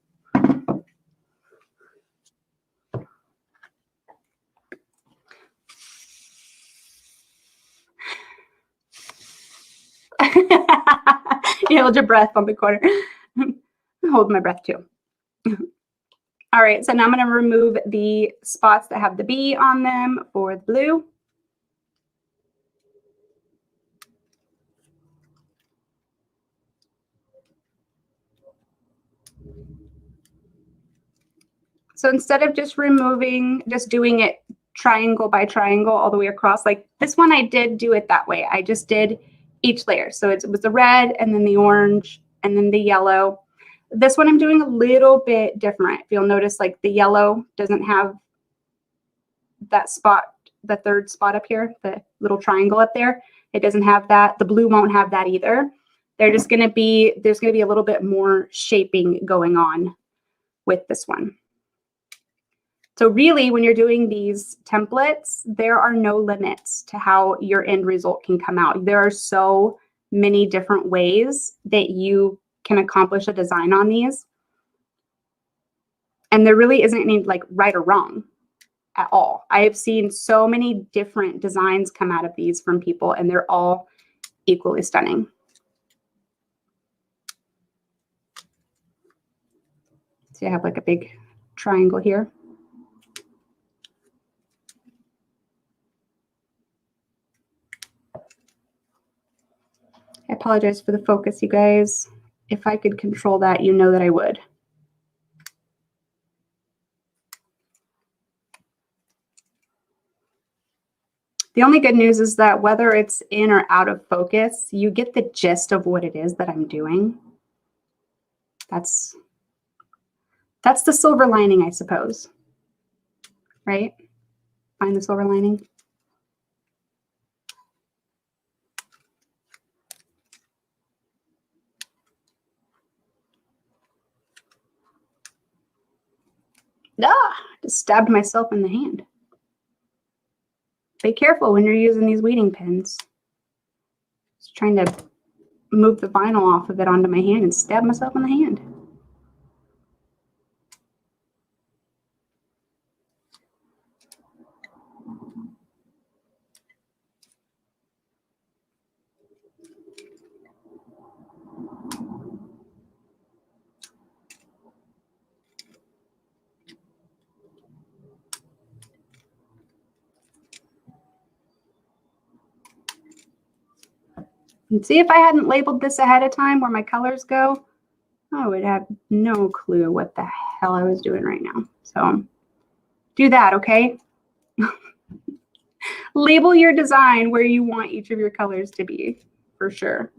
You hold your breath on the corner. Hold my breath too. All right, so now I'm going to remove the spots that have the bee on them for the blue. So instead of just removing, just doing it triangle by triangle all the way across, like this one, I did do it that way. I just did each layer. So it was the red and then the orange and then the yellow. This one I'm doing a little bit different. If you'll notice, like the yellow doesn't have that spot, the third spot up here, the little triangle up there. It doesn't have that. The blue won't have that either. They're just going to be, there's going to be a little bit more shaping going on with this one. So really, when you're doing these templates, there are no limits to how your end result can come out. There are so many different ways that you can accomplish a design on these. And there really isn't any like right or wrong at all. I have seen so many different designs come out of these from people, and they're all equally stunning. See, I have like a big triangle here. I apologize for the focus, you guys. If I could control that, you know that I would. The only good news is that whether it's in or out of focus, you get the gist of what it is that I'm doing. That's the silver lining, I suppose. Right? Find the silver lining. Just stabbed myself in the hand. Be careful when you're using these weeding pins. Just trying to move the vinyl off of it onto my hand and stab myself in the hand. And see, if I hadn't labeled this ahead of time where my colors go, I would have no clue what the hell I was doing right now. So do that, okay? Label your design where you want each of your colors to be, for sure.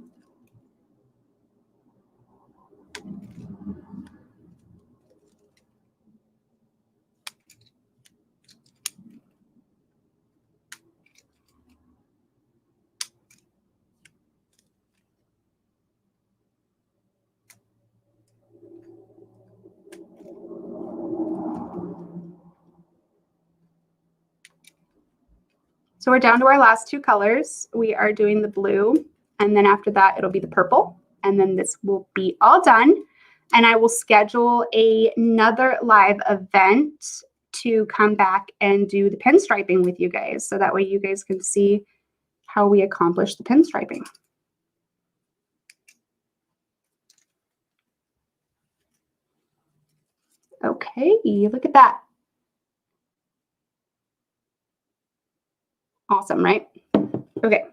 So we're down to our last two colors. We are doing the blue, and then after that, it'll be the purple. And then this will be all done. And I will schedule another live event to come back and do the pinstriping with you guys. So that way you guys can see how we accomplish the pinstriping. Okay, look at that. Awesome, right? Okay,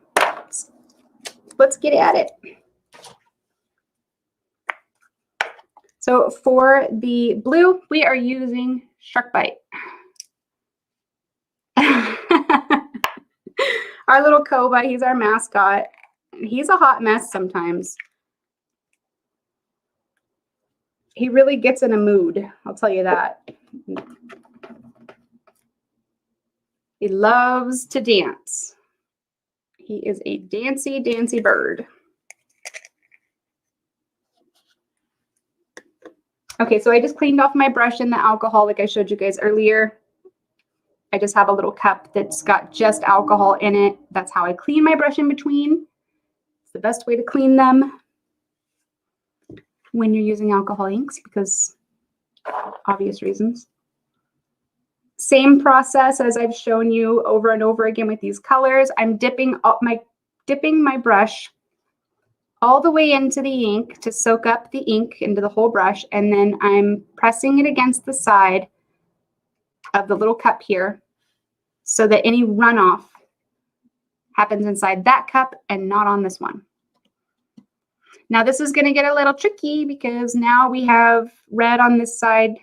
let's get at it. So for the blue, we are using Shark Bite. Our little Koba, he's our mascot. He's a hot mess sometimes. He really gets in a mood, I'll tell you that. He loves to dance. He is a dancy, dancy bird. Okay, so I just cleaned off my brush in the alcohol like I showed you guys earlier. I just have a little cup that's got just alcohol in it. That's how I clean my brush in between. It's the best way to clean them when you're using alcohol inks because obvious reasons. Same process as I've shown you over and over again with these colors. I'm dipping my brush all the way into the ink to soak up the ink into the whole brush, and then I'm pressing it against the side of the little cup here so that any runoff happens inside that cup and not on this one. Now this is going to get a little tricky because now we have red on this side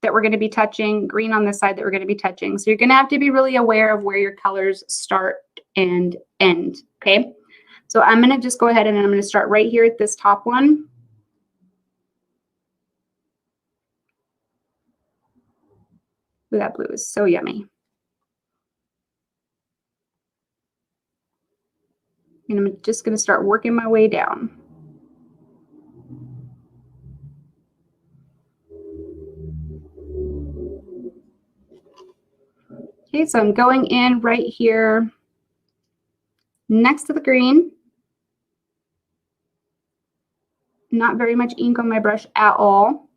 that we're going to be touching, green on this side that we're going to be touching. So you're going to have to be really aware of where your colors start and end, okay? So I'm going to just go ahead and I'm going to start right here at this top one. Ooh, that blue is so yummy. And I'm just going to start working my way down. Okay, so I'm going in right here next to the green. Not very much ink on my brush at all.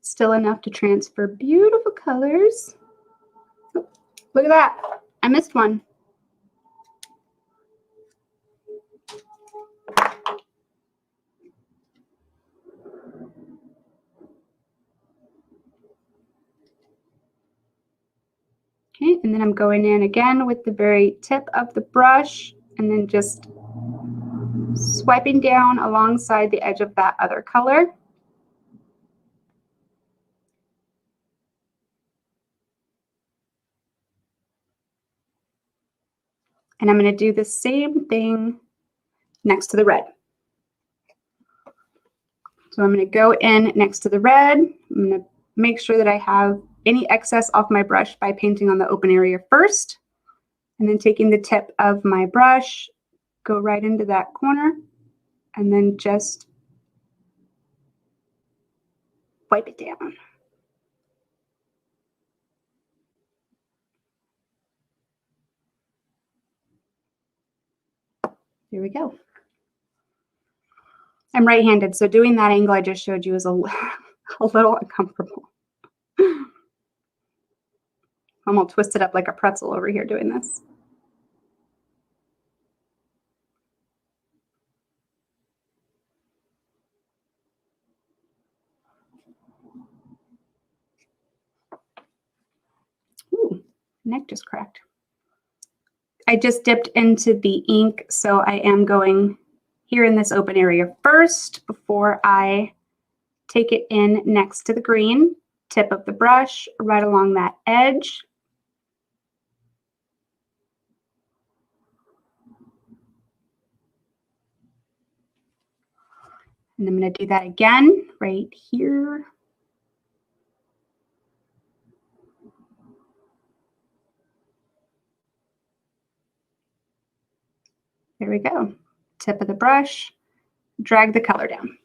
Still enough to transfer beautiful colors. Oh, look at that. I missed one. Okay, and then I'm going in again with the very tip of the brush and then just swiping down alongside the edge of that other color. And I'm going to do the same thing next to the red. So I'm going to go in next to the red. I'm going to make sure that I have any excess off my brush by painting on the open area first. And then taking the tip of my brush, go right into that corner, and then just wipe it down. There we go. I'm right-handed, so doing that angle I just showed you is a little uncomfortable. I'm all twisted up like a pretzel over here doing this. Ooh, neck just cracked. I just dipped into the ink, so I am going here in this open area first before I take it in next to the green. Tip of the brush right along that edge. And I'm going to do that again right here. There we go. Tip of the brush, drag the color down.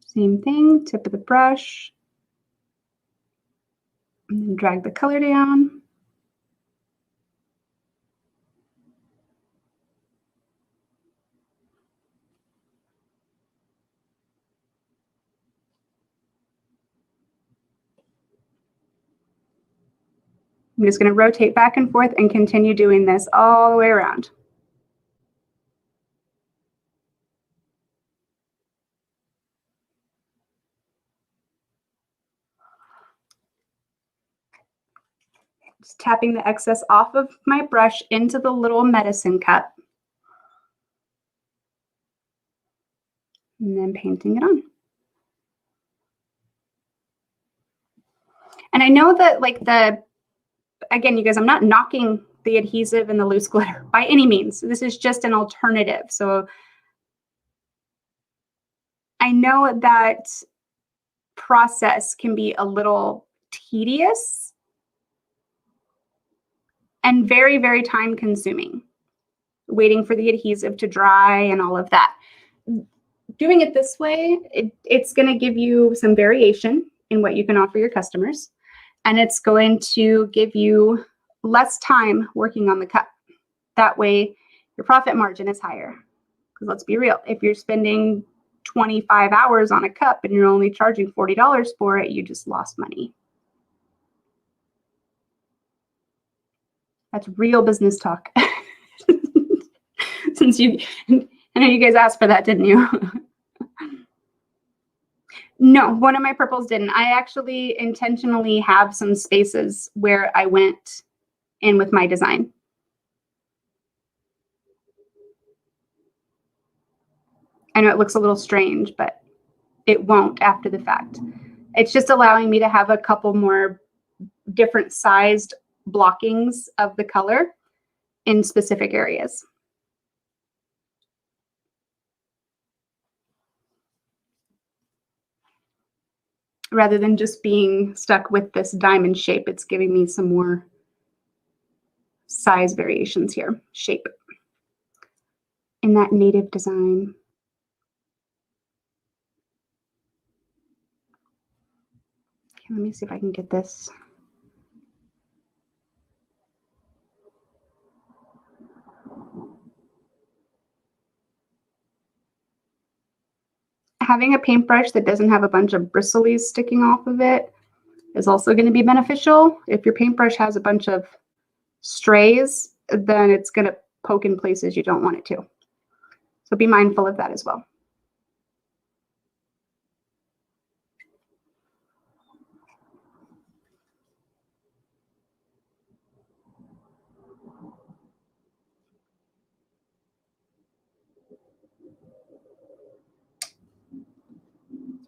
Same thing, tip of the brush, and then drag the color down. I'm just going to rotate back and forth and continue doing this all the way around. Just tapping the excess off of my brush into the little medicine cup. And then painting it on. And I know that again, you guys, I'm not knocking the adhesive and the loose glitter by any means. This is just an alternative. So I know that process can be a little tedious and very, very time consuming, waiting for the adhesive to dry and all of that. Doing it this way, it's going to give you some variation in what you can offer your customers, and it's going to give you less time working on the cup. That way, your profit margin is higher. Because let's be real, if you're spending 25 hours on a cup and you're only charging $40 for it, you just lost money. That's real business talk. Since I know you guys asked for that, didn't you? No, one of my purples didn't. I actually intentionally have some spaces where I went in with my design. I know it looks a little strange, but it won't after the fact. It's just allowing me to have a couple more different sized blockings of the color in specific areas. Rather than just being stuck with this diamond shape, it's giving me some more size variations here, shape, in that native design. Okay, let me see if I can get this. Having a paintbrush that doesn't have a bunch of bristlies sticking off of it is also going to be beneficial. If your paintbrush has a bunch of strays, then it's going to poke in places you don't want it to. So be mindful of that as well.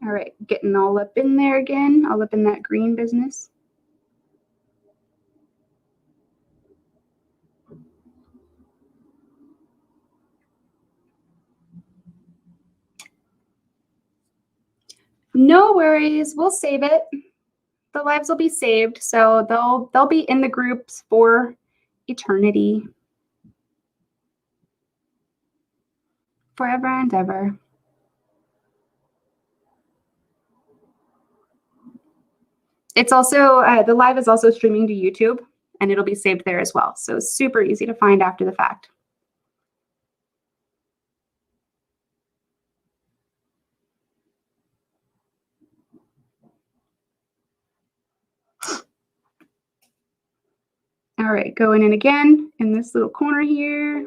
All right, getting all up in there again, all up in that green business. No worries, we'll save it. The lives will be saved, so they'll be in the groups for eternity. Forever and ever. It's also, the live is also streaming to YouTube, and it'll be saved there as well. So it's super easy to find after the fact. All right, going in again in this little corner here.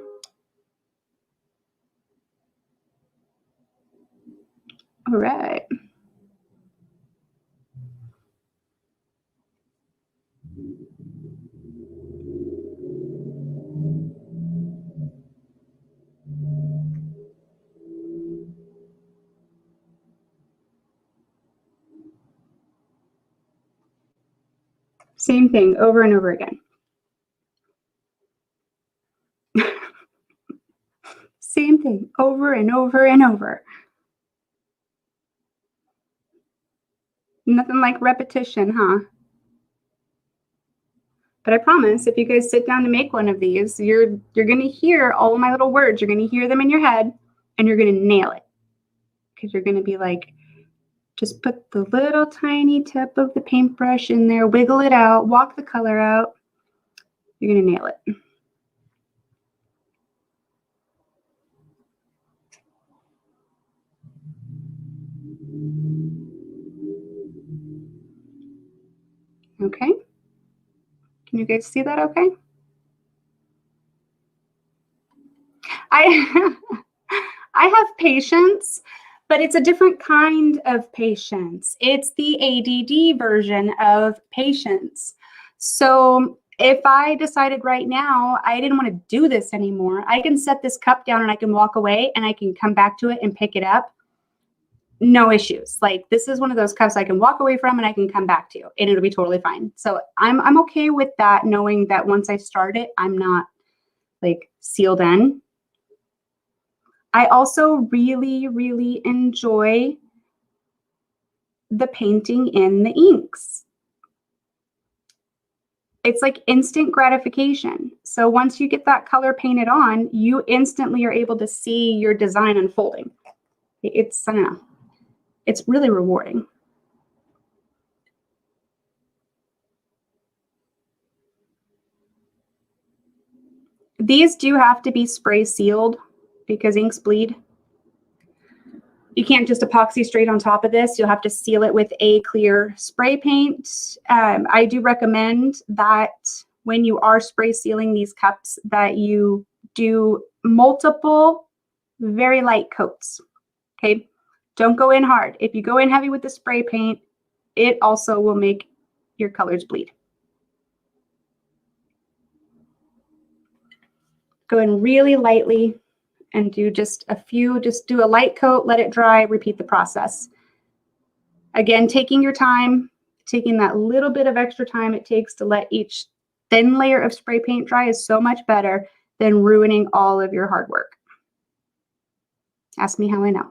All right. Same thing over and over again. Same thing over and over and over. Nothing like repetition, huh? But I promise, if you guys sit down to make one of these, you're going to hear all of my little words. You're going to hear them in your head, and you're going to nail it. Because you're going to be like, just put the little tiny tip of the paintbrush in there, wiggle it out, walk the color out. You're going to nail it. Okay. Can you guys see that okay? I have patience, but it's a different kind of patience. It's the ADD version of patience. So if I decided right now I didn't want to do this anymore, I can set this cup down and I can walk away and I can come back to it and pick it up. No issues. Like, this is one of those cups I can walk away from and I can come back to, and it'll be totally fine. So I'm okay with that, knowing that once I start it, I'm not like sealed in. I also really, really enjoy the painting in the inks. It's like instant gratification. So once you get that color painted on, you instantly are able to see your design unfolding. It's, I don't know, it's really rewarding. These do have to be spray sealed because inks bleed. You can't just epoxy straight on top of this. You'll have to seal it with a clear spray paint. I do recommend that when you are spray sealing these cups that you do multiple very light coats, okay? Don't go in hard. If you go in heavy with the spray paint, it also will make your colors bleed. Go in really lightly and do just a few, just do a light coat, let it dry, repeat the process. Again, taking your time, taking that little bit of extra time it takes to let each thin layer of spray paint dry is so much better than ruining all of your hard work. Ask me how I know.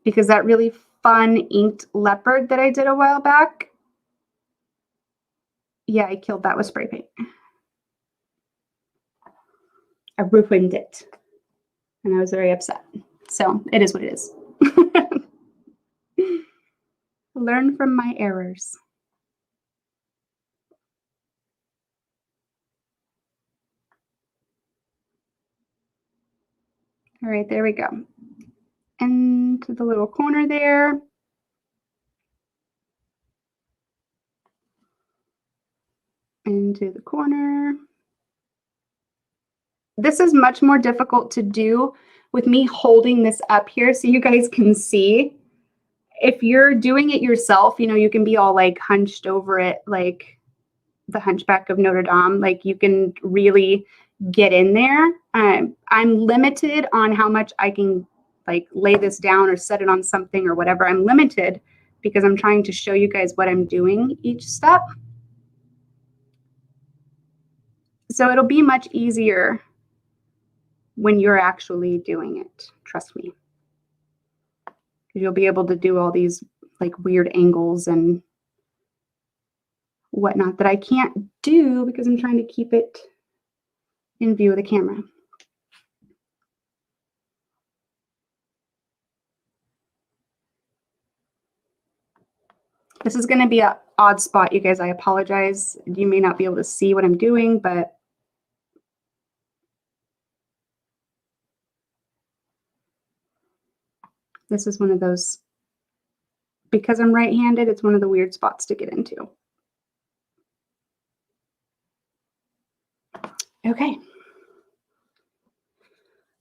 Because that really fun inked leopard that I did a while back, yeah, I killed that with spray paint. I ruined it. And I was very upset. So it is what it is. Learn from my errors. All right, there we go. Into the little corner there. Into the corner. This is much more difficult to do with me holding this up here so you guys can see. If you're doing it yourself, you know, you can be all like hunched over it like the Hunchback of Notre Dame. Like you can really get in there. I'm limited on how much I can like lay this down or set it on something or whatever. I'm limited because I'm trying to show you guys what I'm doing each step. So it'll be much easier when you're actually doing it. Trust me. You'll be able to do all these like weird angles and whatnot that I can't do because I'm trying to keep it in view of the camera. This is going to be an odd spot, you guys. I apologize. You may not be able to see what I'm doing, but this is one of those, because I'm right-handed, it's one of the weird spots to get into. Okay.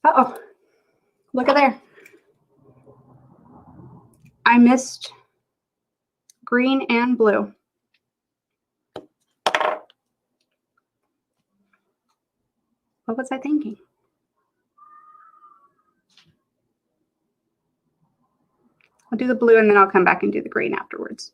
Uh-oh. Look at there. I missed green and blue. What was I thinking? I'll do the blue and then I'll come back and do the green afterwards.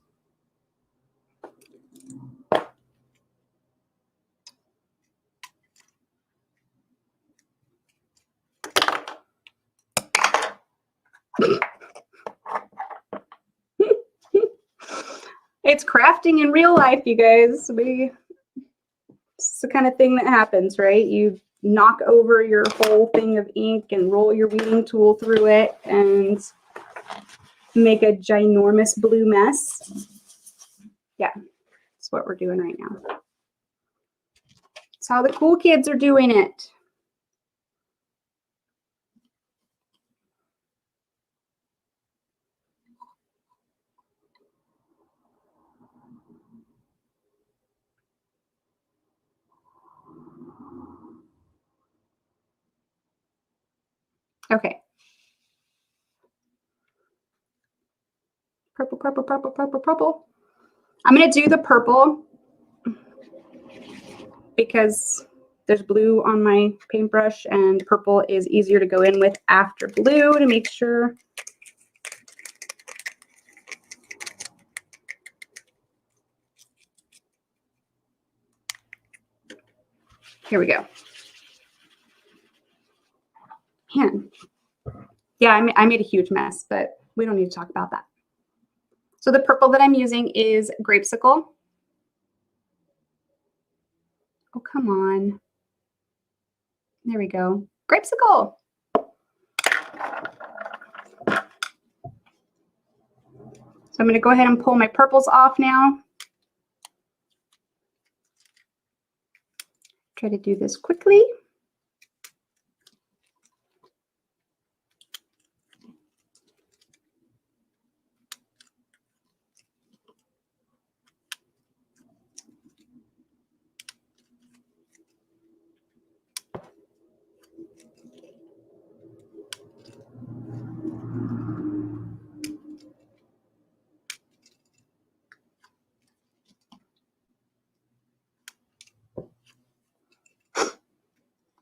It's crafting in real life, you guys. It's the kind of thing that happens, right? You knock over your whole thing of ink and roll your weeding tool through it and make a ginormous blue mess. Yeah, that's what we're doing right now. It's how the cool kids are doing it. Okay. Purple, purple, purple, purple, purple. I'm going to do the purple because there's blue on my paintbrush and purple is easier to go in with after blue to make sure. Here we go. Man. Yeah, I made a huge mess, but we don't need to talk about that. So the purple that I'm using is Grapesicle. Oh, come on. There we go. Grapesicle. So I'm going to go ahead and pull my purples off now. Try to do this quickly.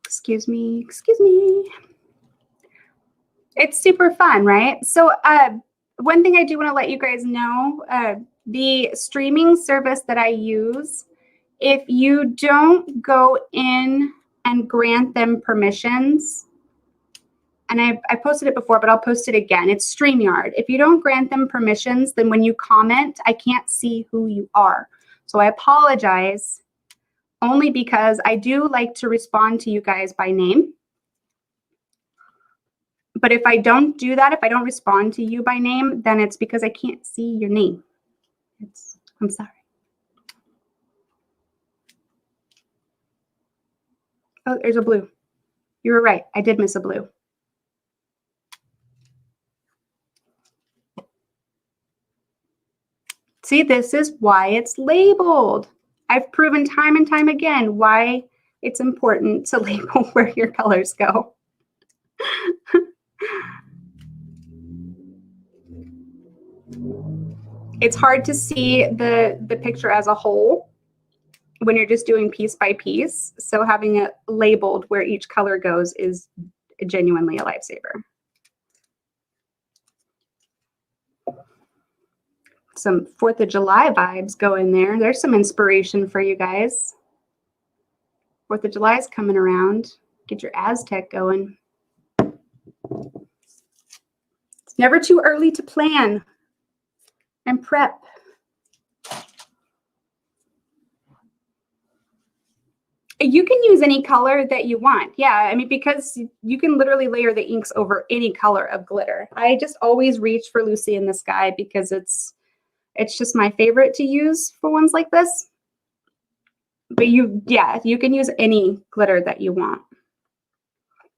Excuse me, excuse me. It's super fun, right? So one thing I do want to let you guys know, the streaming service that I use, if you don't go in and grant them permissions, and I posted it before, but I'll post it again. It's StreamYard. If you don't grant them permissions, then when you comment, I can't see who you are. So I apologize, only because I do like to respond to you guys by name. But if I don't do that, if I don't respond to you by name, then it's because I can't see your name. I'm sorry. Oh, there's a blue. You were right. I did miss a blue. See, this is why it's labeled. I've proven time and time again why it's important to label where your colors go. It's hard to see the picture as a whole when you're just doing piece by piece. So having it labeled where each color goes is genuinely a lifesaver. Some 4th of July vibes go in there. There's some inspiration for you guys. 4th of July is coming around. Get your Aztec going. It's never too early to plan and prep. You can use any color that you want. Yeah, I mean, because you can literally layer the inks over any color of glitter. I just always reach for Lucy in the Sky because it's just my favorite to use for ones like this. But you can use any glitter that you want.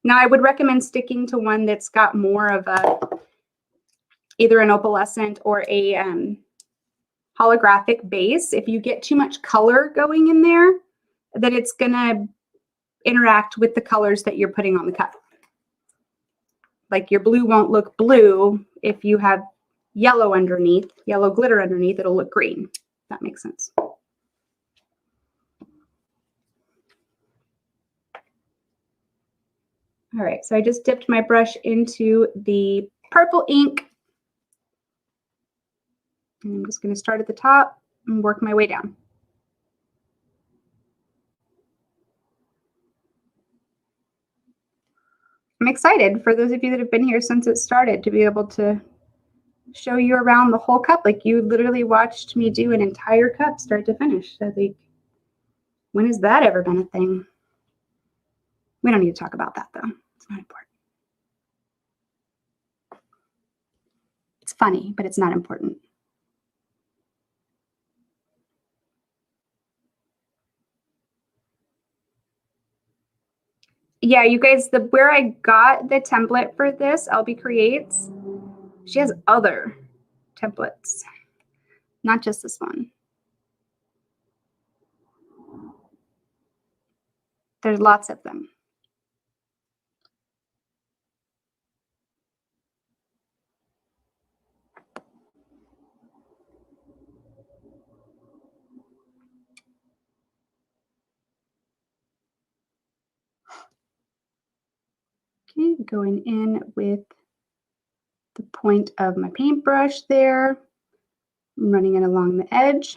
Now, I would recommend sticking to one that's got more of a, either an opalescent or a holographic base. If you get too much color going in there, then it's going to interact with the colors that you're putting on the cup. Like your blue won't look blue if you have yellow underneath, yellow glitter underneath, it'll look green. If that makes sense. All right, so I just dipped my brush into the purple ink. And I'm just going to start at the top and work my way down. I'm excited for those of you that have been here since it started to be able to show you around the whole cup. Like you literally watched me do an entire cup start to finish. I think, when has that ever been a thing? We don't need to talk about that though. It's not important. It's funny, but it's not important. Yeah, you guys, where I got the template for this, ElleBee Creates, she has other templates, not just this one. There's lots of them. Okay, going in with the point of my paintbrush there. I'm running it along the edge.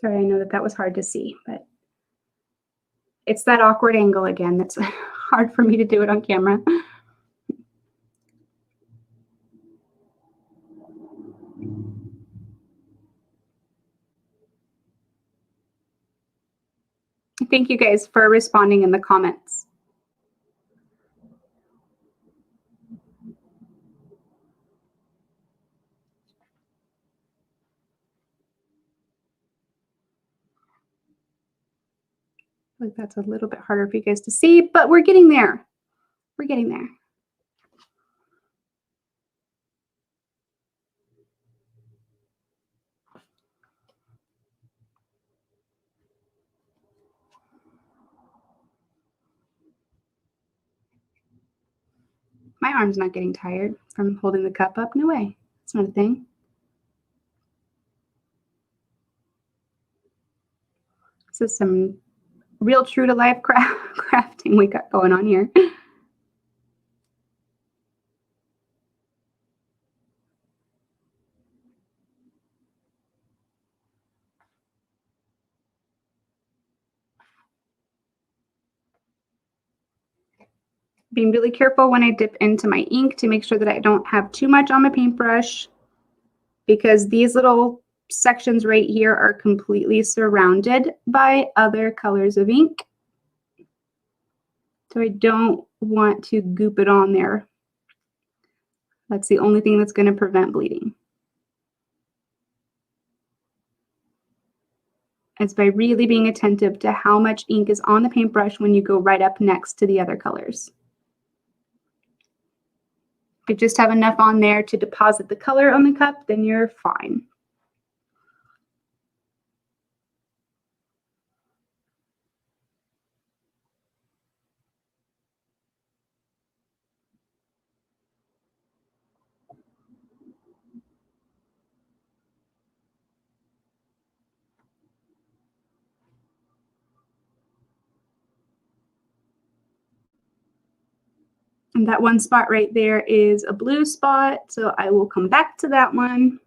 Sorry, I know that that was hard to see, but it's that awkward angle again that's hard for me to do it on camera. Thank you guys for responding in the comments. Like that's a little bit harder for you guys to see, but we're getting there. We're getting there. My arm's not getting tired from holding the cup up. No way. It's not a thing. This is some real true to life crafting we got going on here. Being really careful when I dip into my ink to make sure that I don't have too much on my paintbrush, because these little sections right here are completely surrounded by other colors of ink. So I don't want to goop it on there. That's the only thing that's going to prevent bleeding. It's by really being attentive to how much ink is on the paintbrush when you go right up next to the other colors. If you just have enough on there to deposit the color on the cup, then you're fine. And that one spot right there is a blue spot, so I will come back to that one.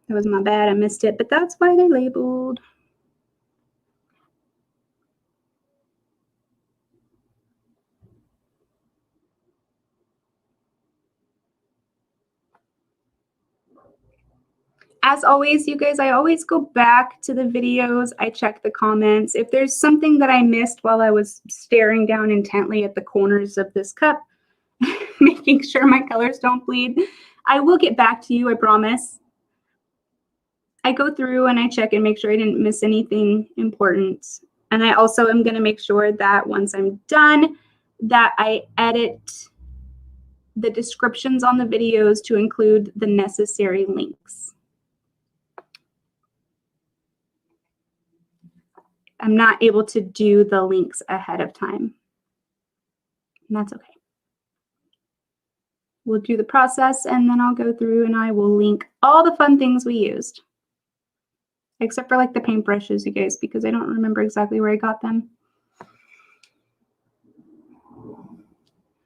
That was my bad, I missed it, but that's why they're labeled. As always, you guys, I always go back to the videos. I check the comments. If there's something that I missed while I was staring down intently at the corners of this cup, making sure my colors don't bleed, I will get back to you, I promise. I go through and I check and make sure I didn't miss anything important. And I also am going to make sure that once I'm done, that I edit the descriptions on the videos to include the necessary links. I'm not able to do the links ahead of time. And that's okay. We'll do the process and then I'll go through and I will link all the fun things we used. Except for like the paintbrushes, you guys, because I don't remember exactly where I got them.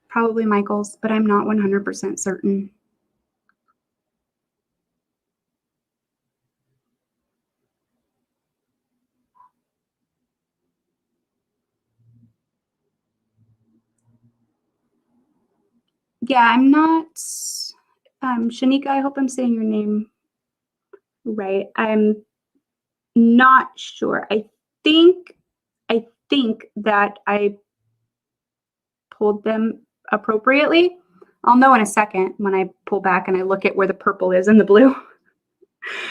Probably Michael's, but I'm not 100% certain. Yeah, I'm not, Shanika, I hope I'm saying your name right. I'm not sure. I think that I pulled them appropriately. I'll know in a second when I pull back and I look at where the purple is and the blue,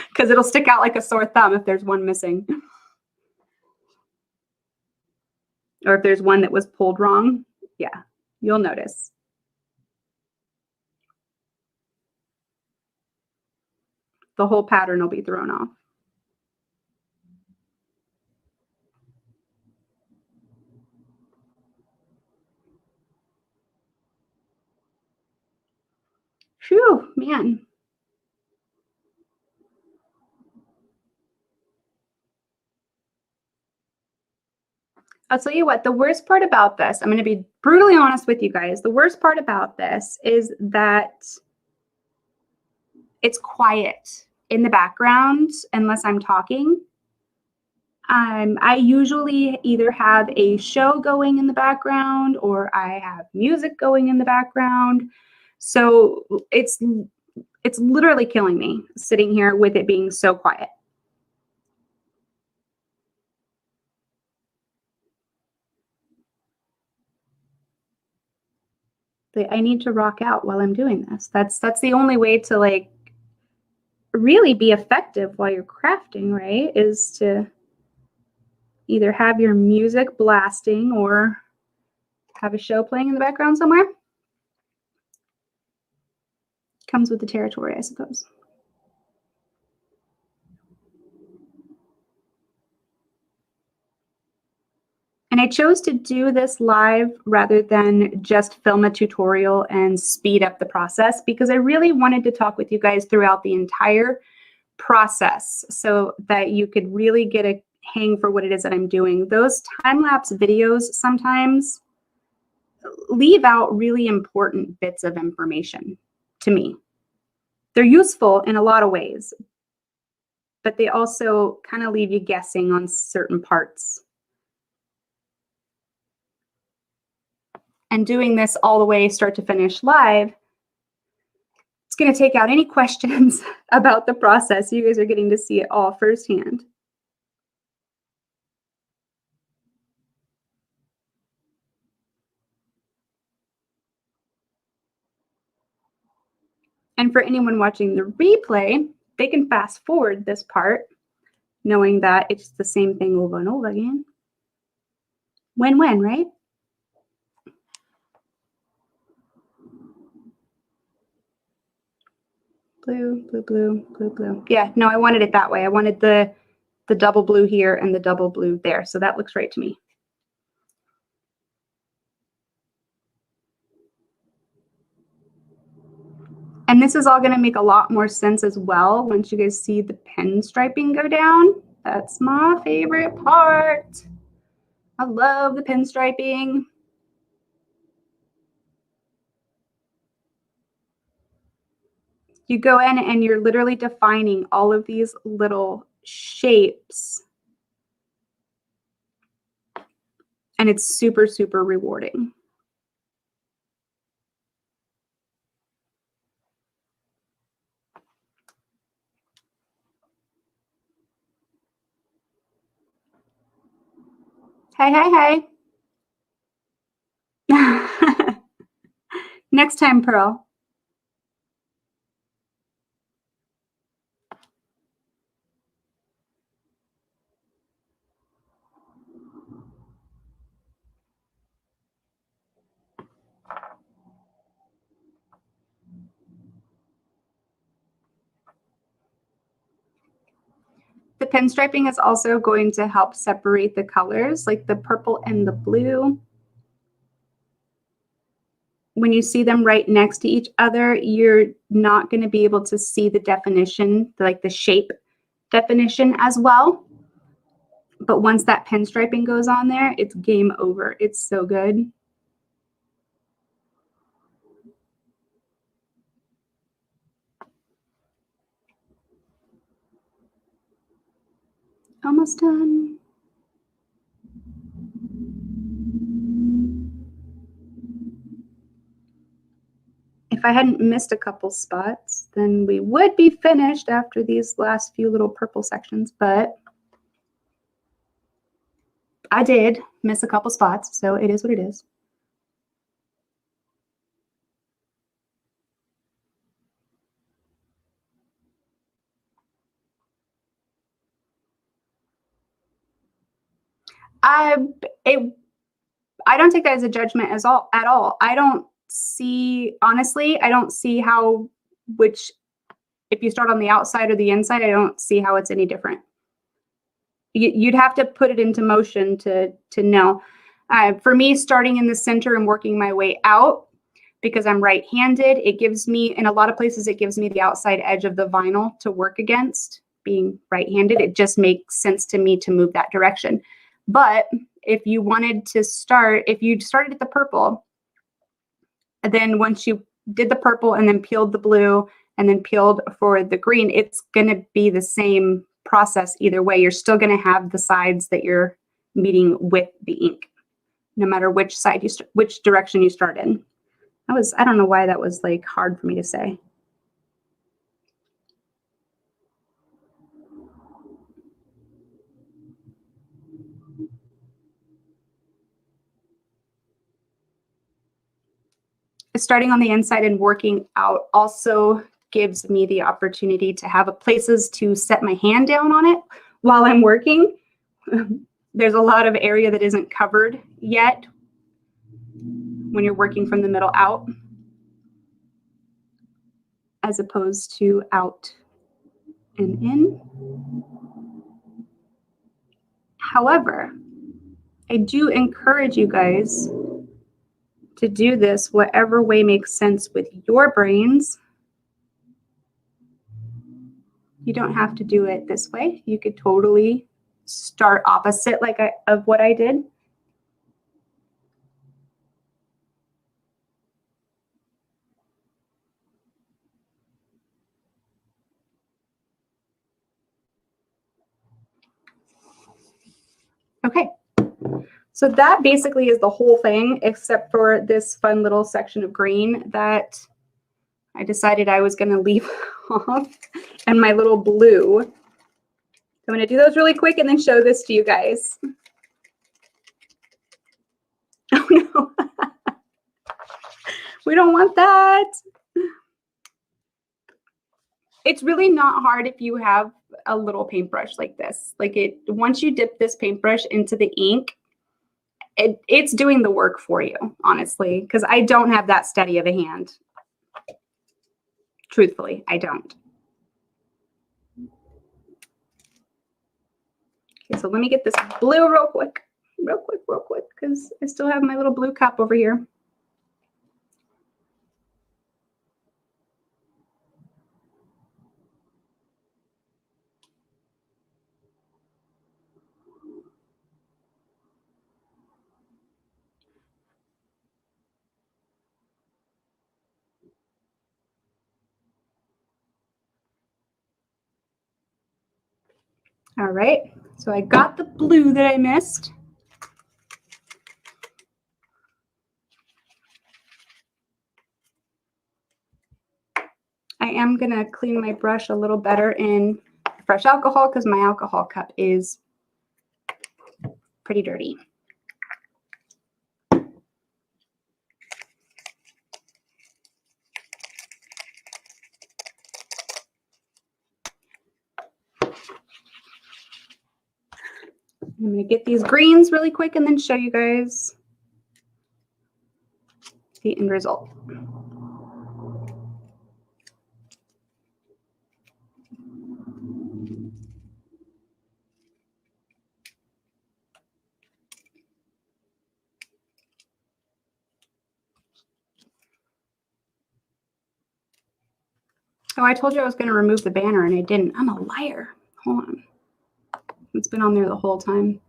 because it'll stick out like a sore thumb if there's one missing. Or if there's one that was pulled wrong, yeah, you'll notice. The whole pattern will be thrown off. Phew, man. I'll tell you what, the worst part about this, I'm going to be brutally honest with you guys. The worst part about this is that it's quiet in the background unless I'm talking. I usually either have a show going in the background or I have music going in the background. So it's literally killing me sitting here with it being so quiet. I need to rock out while I'm doing this. That's the only way to like really be effective while you're crafting, right? Is to either have your music blasting or have a show playing in the background somewhere. Comes with the territory, I suppose. And I chose to do this live rather than just film a tutorial and speed up the process because I really wanted to talk with you guys throughout the entire process so that you could really get a hang for what it is that I'm doing. Those time-lapse videos sometimes leave out really important bits of information to me. They're useful in a lot of ways, but they also kind of leave you guessing on certain parts. And doing this all the way start to finish live, it's going to take out any questions about the process. You guys are getting to see it all firsthand. And for anyone watching the replay, they can fast forward this part, knowing that it's the same thing over and over again. Win-win, right? Blue, blue, blue, blue, blue. Yeah, no, I wanted it that way. I wanted the double blue here and the double blue there. So that looks right to me. And this is all going to make a lot more sense as well once you guys see the pen striping go down. That's my favorite part. I love the pen striping. You go in and you're literally defining all of these little shapes. And it's super, super rewarding. Hey, hey, hey. Next time, Pearl. The pen striping is also going to help separate the colors, like the purple and the blue. When you see them right next to each other, you're not going to be able to see the definition, like the shape definition as well. But once that pen striping goes on there, it's game over. It's so good. Almost done. If I hadn't missed a couple spots, then we would be finished after these last few little purple sections, but I did miss a couple spots, so it is what it is. I don't take that as a judgment at all. I don't see, honestly, I don't see how, if you start on the outside or the inside, I don't see how it's any different. You'd have to put it into motion to know. For me, starting in the center and working my way out, because I'm right-handed, it gives me, in a lot of places, it gives me the outside edge of the vinyl to work against. Being right-handed, it just makes sense to me to move that direction. But if you wanted to start, if you started at the purple, and then once you did the purple and then peeled the blue and then peeled for the green, it's going to be the same process either way. You're still going to have the sides that you're meeting with the ink, no matter which side you which direction you start in. I don't know why that was like hard for me to say. Starting on the inside and working out also gives me the opportunity to have places to set my hand down on it while I'm working. There's a lot of area that isn't covered yet when you're working from the middle out, as opposed to out and in. However, I do encourage you guys to do this whatever way makes sense with your brains. You don't have to do it this way. You could totally start opposite of what I did. Okay, so that basically is the whole thing, except for this fun little section of green that I decided I was going to leave off, and my little blue. I'm going to do those really quick and then show this to you guys. Oh no, we don't want that. It's really not hard if you have a little paintbrush like this. Once you dip this paintbrush into the ink, it's doing the work for you, honestly, because I don't have that steady of a hand. Truthfully, I don't. Okay, so let me get this blue real quick, because I still have my little blue cup over here. All right, so I got the blue that I missed. I am gonna clean my brush a little better in fresh alcohol because my alcohol cup is pretty dirty. I'm going to get these greens really quick and then show you guys the end result. Oh, I told you I was going to remove the banner and I didn't. I'm a liar. Hold on. It's been on there the whole time.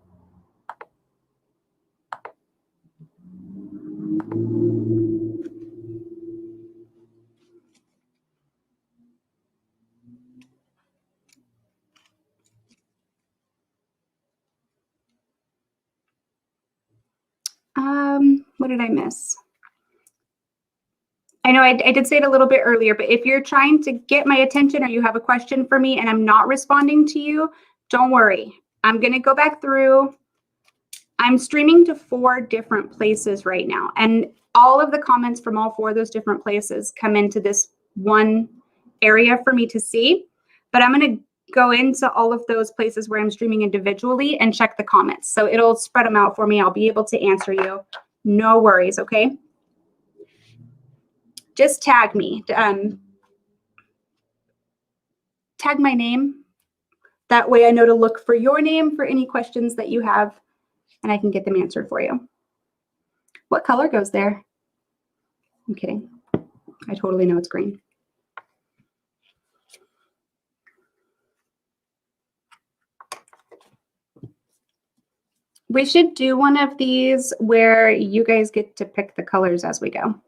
What did I miss? I know I did say it a little bit earlier, but if you're trying to get my attention or you have a question for me and I'm not responding to you, don't worry. I'm going to go back through. I'm streaming to 4 different places right now, and all of the comments from all 4 of those different places come into this one area for me to see, but I'm going to go into all of those places where I'm streaming individually and check the comments. So it'll spread them out for me. I'll be able to answer you. No worries, okay? Just tag me. Tag my name. That way I know to look for your name for any questions that you have, and I can get them answered for you. What color goes there? I'm kidding. I totally know it's green. We should do one of these where you guys get to pick the colors as we go.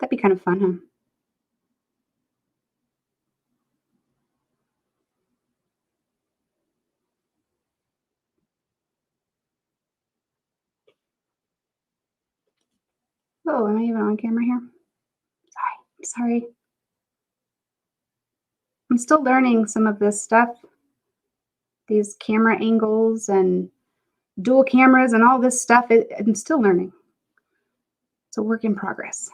That'd be kind of fun, huh? Oh, am I even on camera here? Sorry. I'm still learning some of this stuff. These camera angles and dual cameras and all this stuff. I'm still learning. It's a work in progress.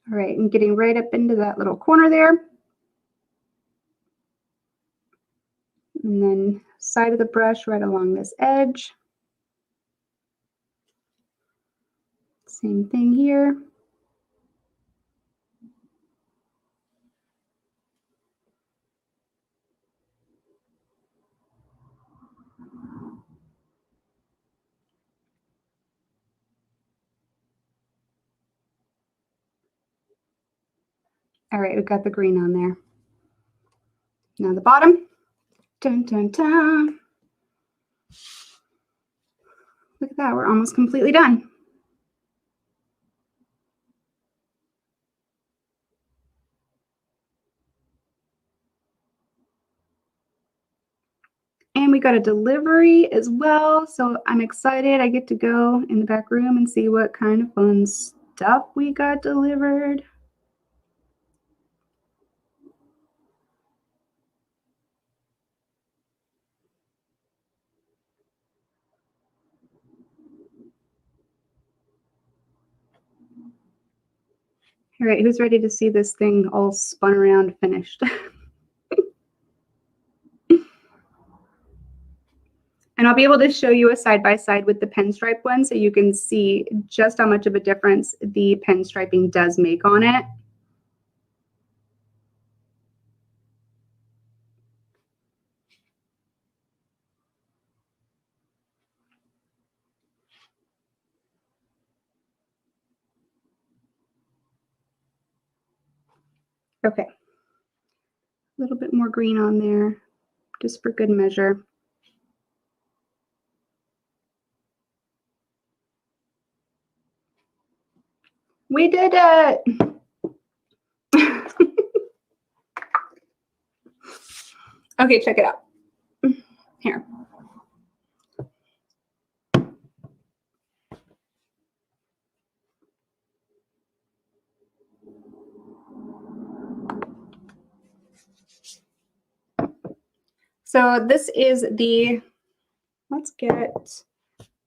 All right, and getting right up into that little corner there. And then side of the brush right along this edge. Same thing here. All right, we've got the green on there. Now the bottom. Dun, dun, dun. Look at that, we're almost completely done. And we got a delivery as well, so I'm excited. I get to go in the back room and see what kind of fun stuff we got delivered. All right, who's ready to see this thing all spun around finished? And I'll be able to show you a side-by-side with the pinstripe one so you can see just how much of a difference the pinstriping does make on it. Okay, a little bit more green on there, just for good measure. We did a... Okay, check it out. Here. So this is the, let's get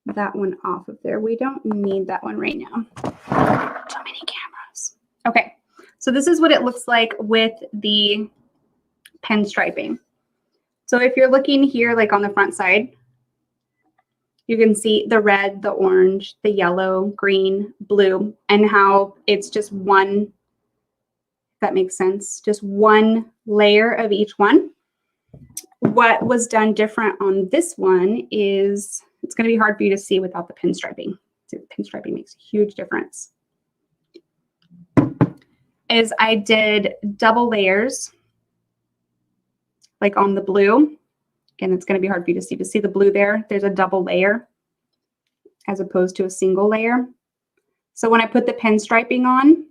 that one off of there. We don't need that one right now. Too many cameras. Okay, so this is what it looks like with the pinstriping. So if you're looking here, like on the front side, you can see the red, the orange, the yellow, green, blue, and how it's just one, if that makes sense, just one layer of each one. What was done different on this one is, it's going to be hard for you to see without the pinstriping. So pinstriping makes a huge difference. Is I did double layers, like on the blue. Again, it's going to be hard for you to see. To see the blue there, there's a double layer as opposed to a single layer. So when I put the pinstriping on,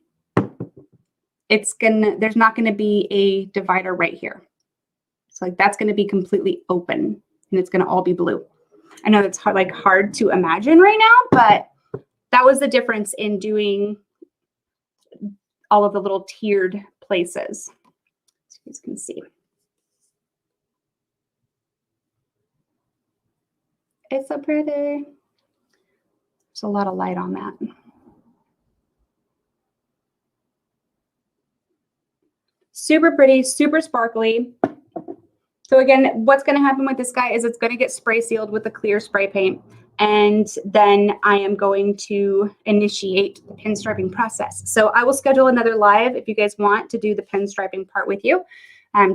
there's not going to be a divider right here. So like that's going to be completely open and it's going to all be blue. I know that's hard to imagine right now, but that was the difference in doing all of the little tiered places. So you guys can see. It's so pretty. There's a lot of light on that. Super pretty, super sparkly. So again, what's going to happen with this guy is it's going to get spray sealed with the clear spray paint. and then I am going to initiate the pinstriping process. So I will schedule another live if you guys want to do the pinstriping part with you,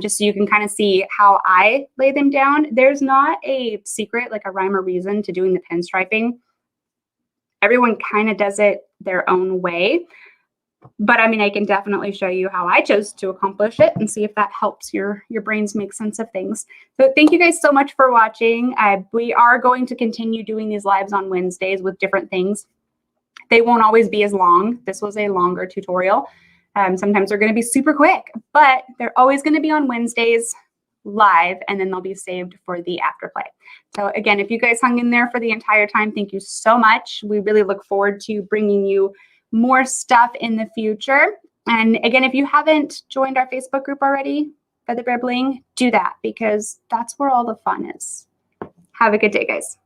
just so you can kind of see how I lay them down. There's not a secret, like a rhyme or reason to doing the pinstriping. Everyone kind of does it their own way. But I mean, I can definitely show you how I chose to accomplish it and see if that helps your brains make sense of things. So thank you guys so much for watching. We are going to continue doing these lives on Wednesdays with different things. They won't always be as long. This was a longer tutorial. Sometimes they're going to be super quick, but they're always going to be on Wednesdays live, and then they'll be saved for the afterplay. So again, if you guys hung in there for the entire time, thank you so much. We really look forward to bringing you more stuff in the future. And again, if you haven't joined our Facebook group already, Feather Bear Bling, do that, because that's where all the fun is. Have a good day, guys.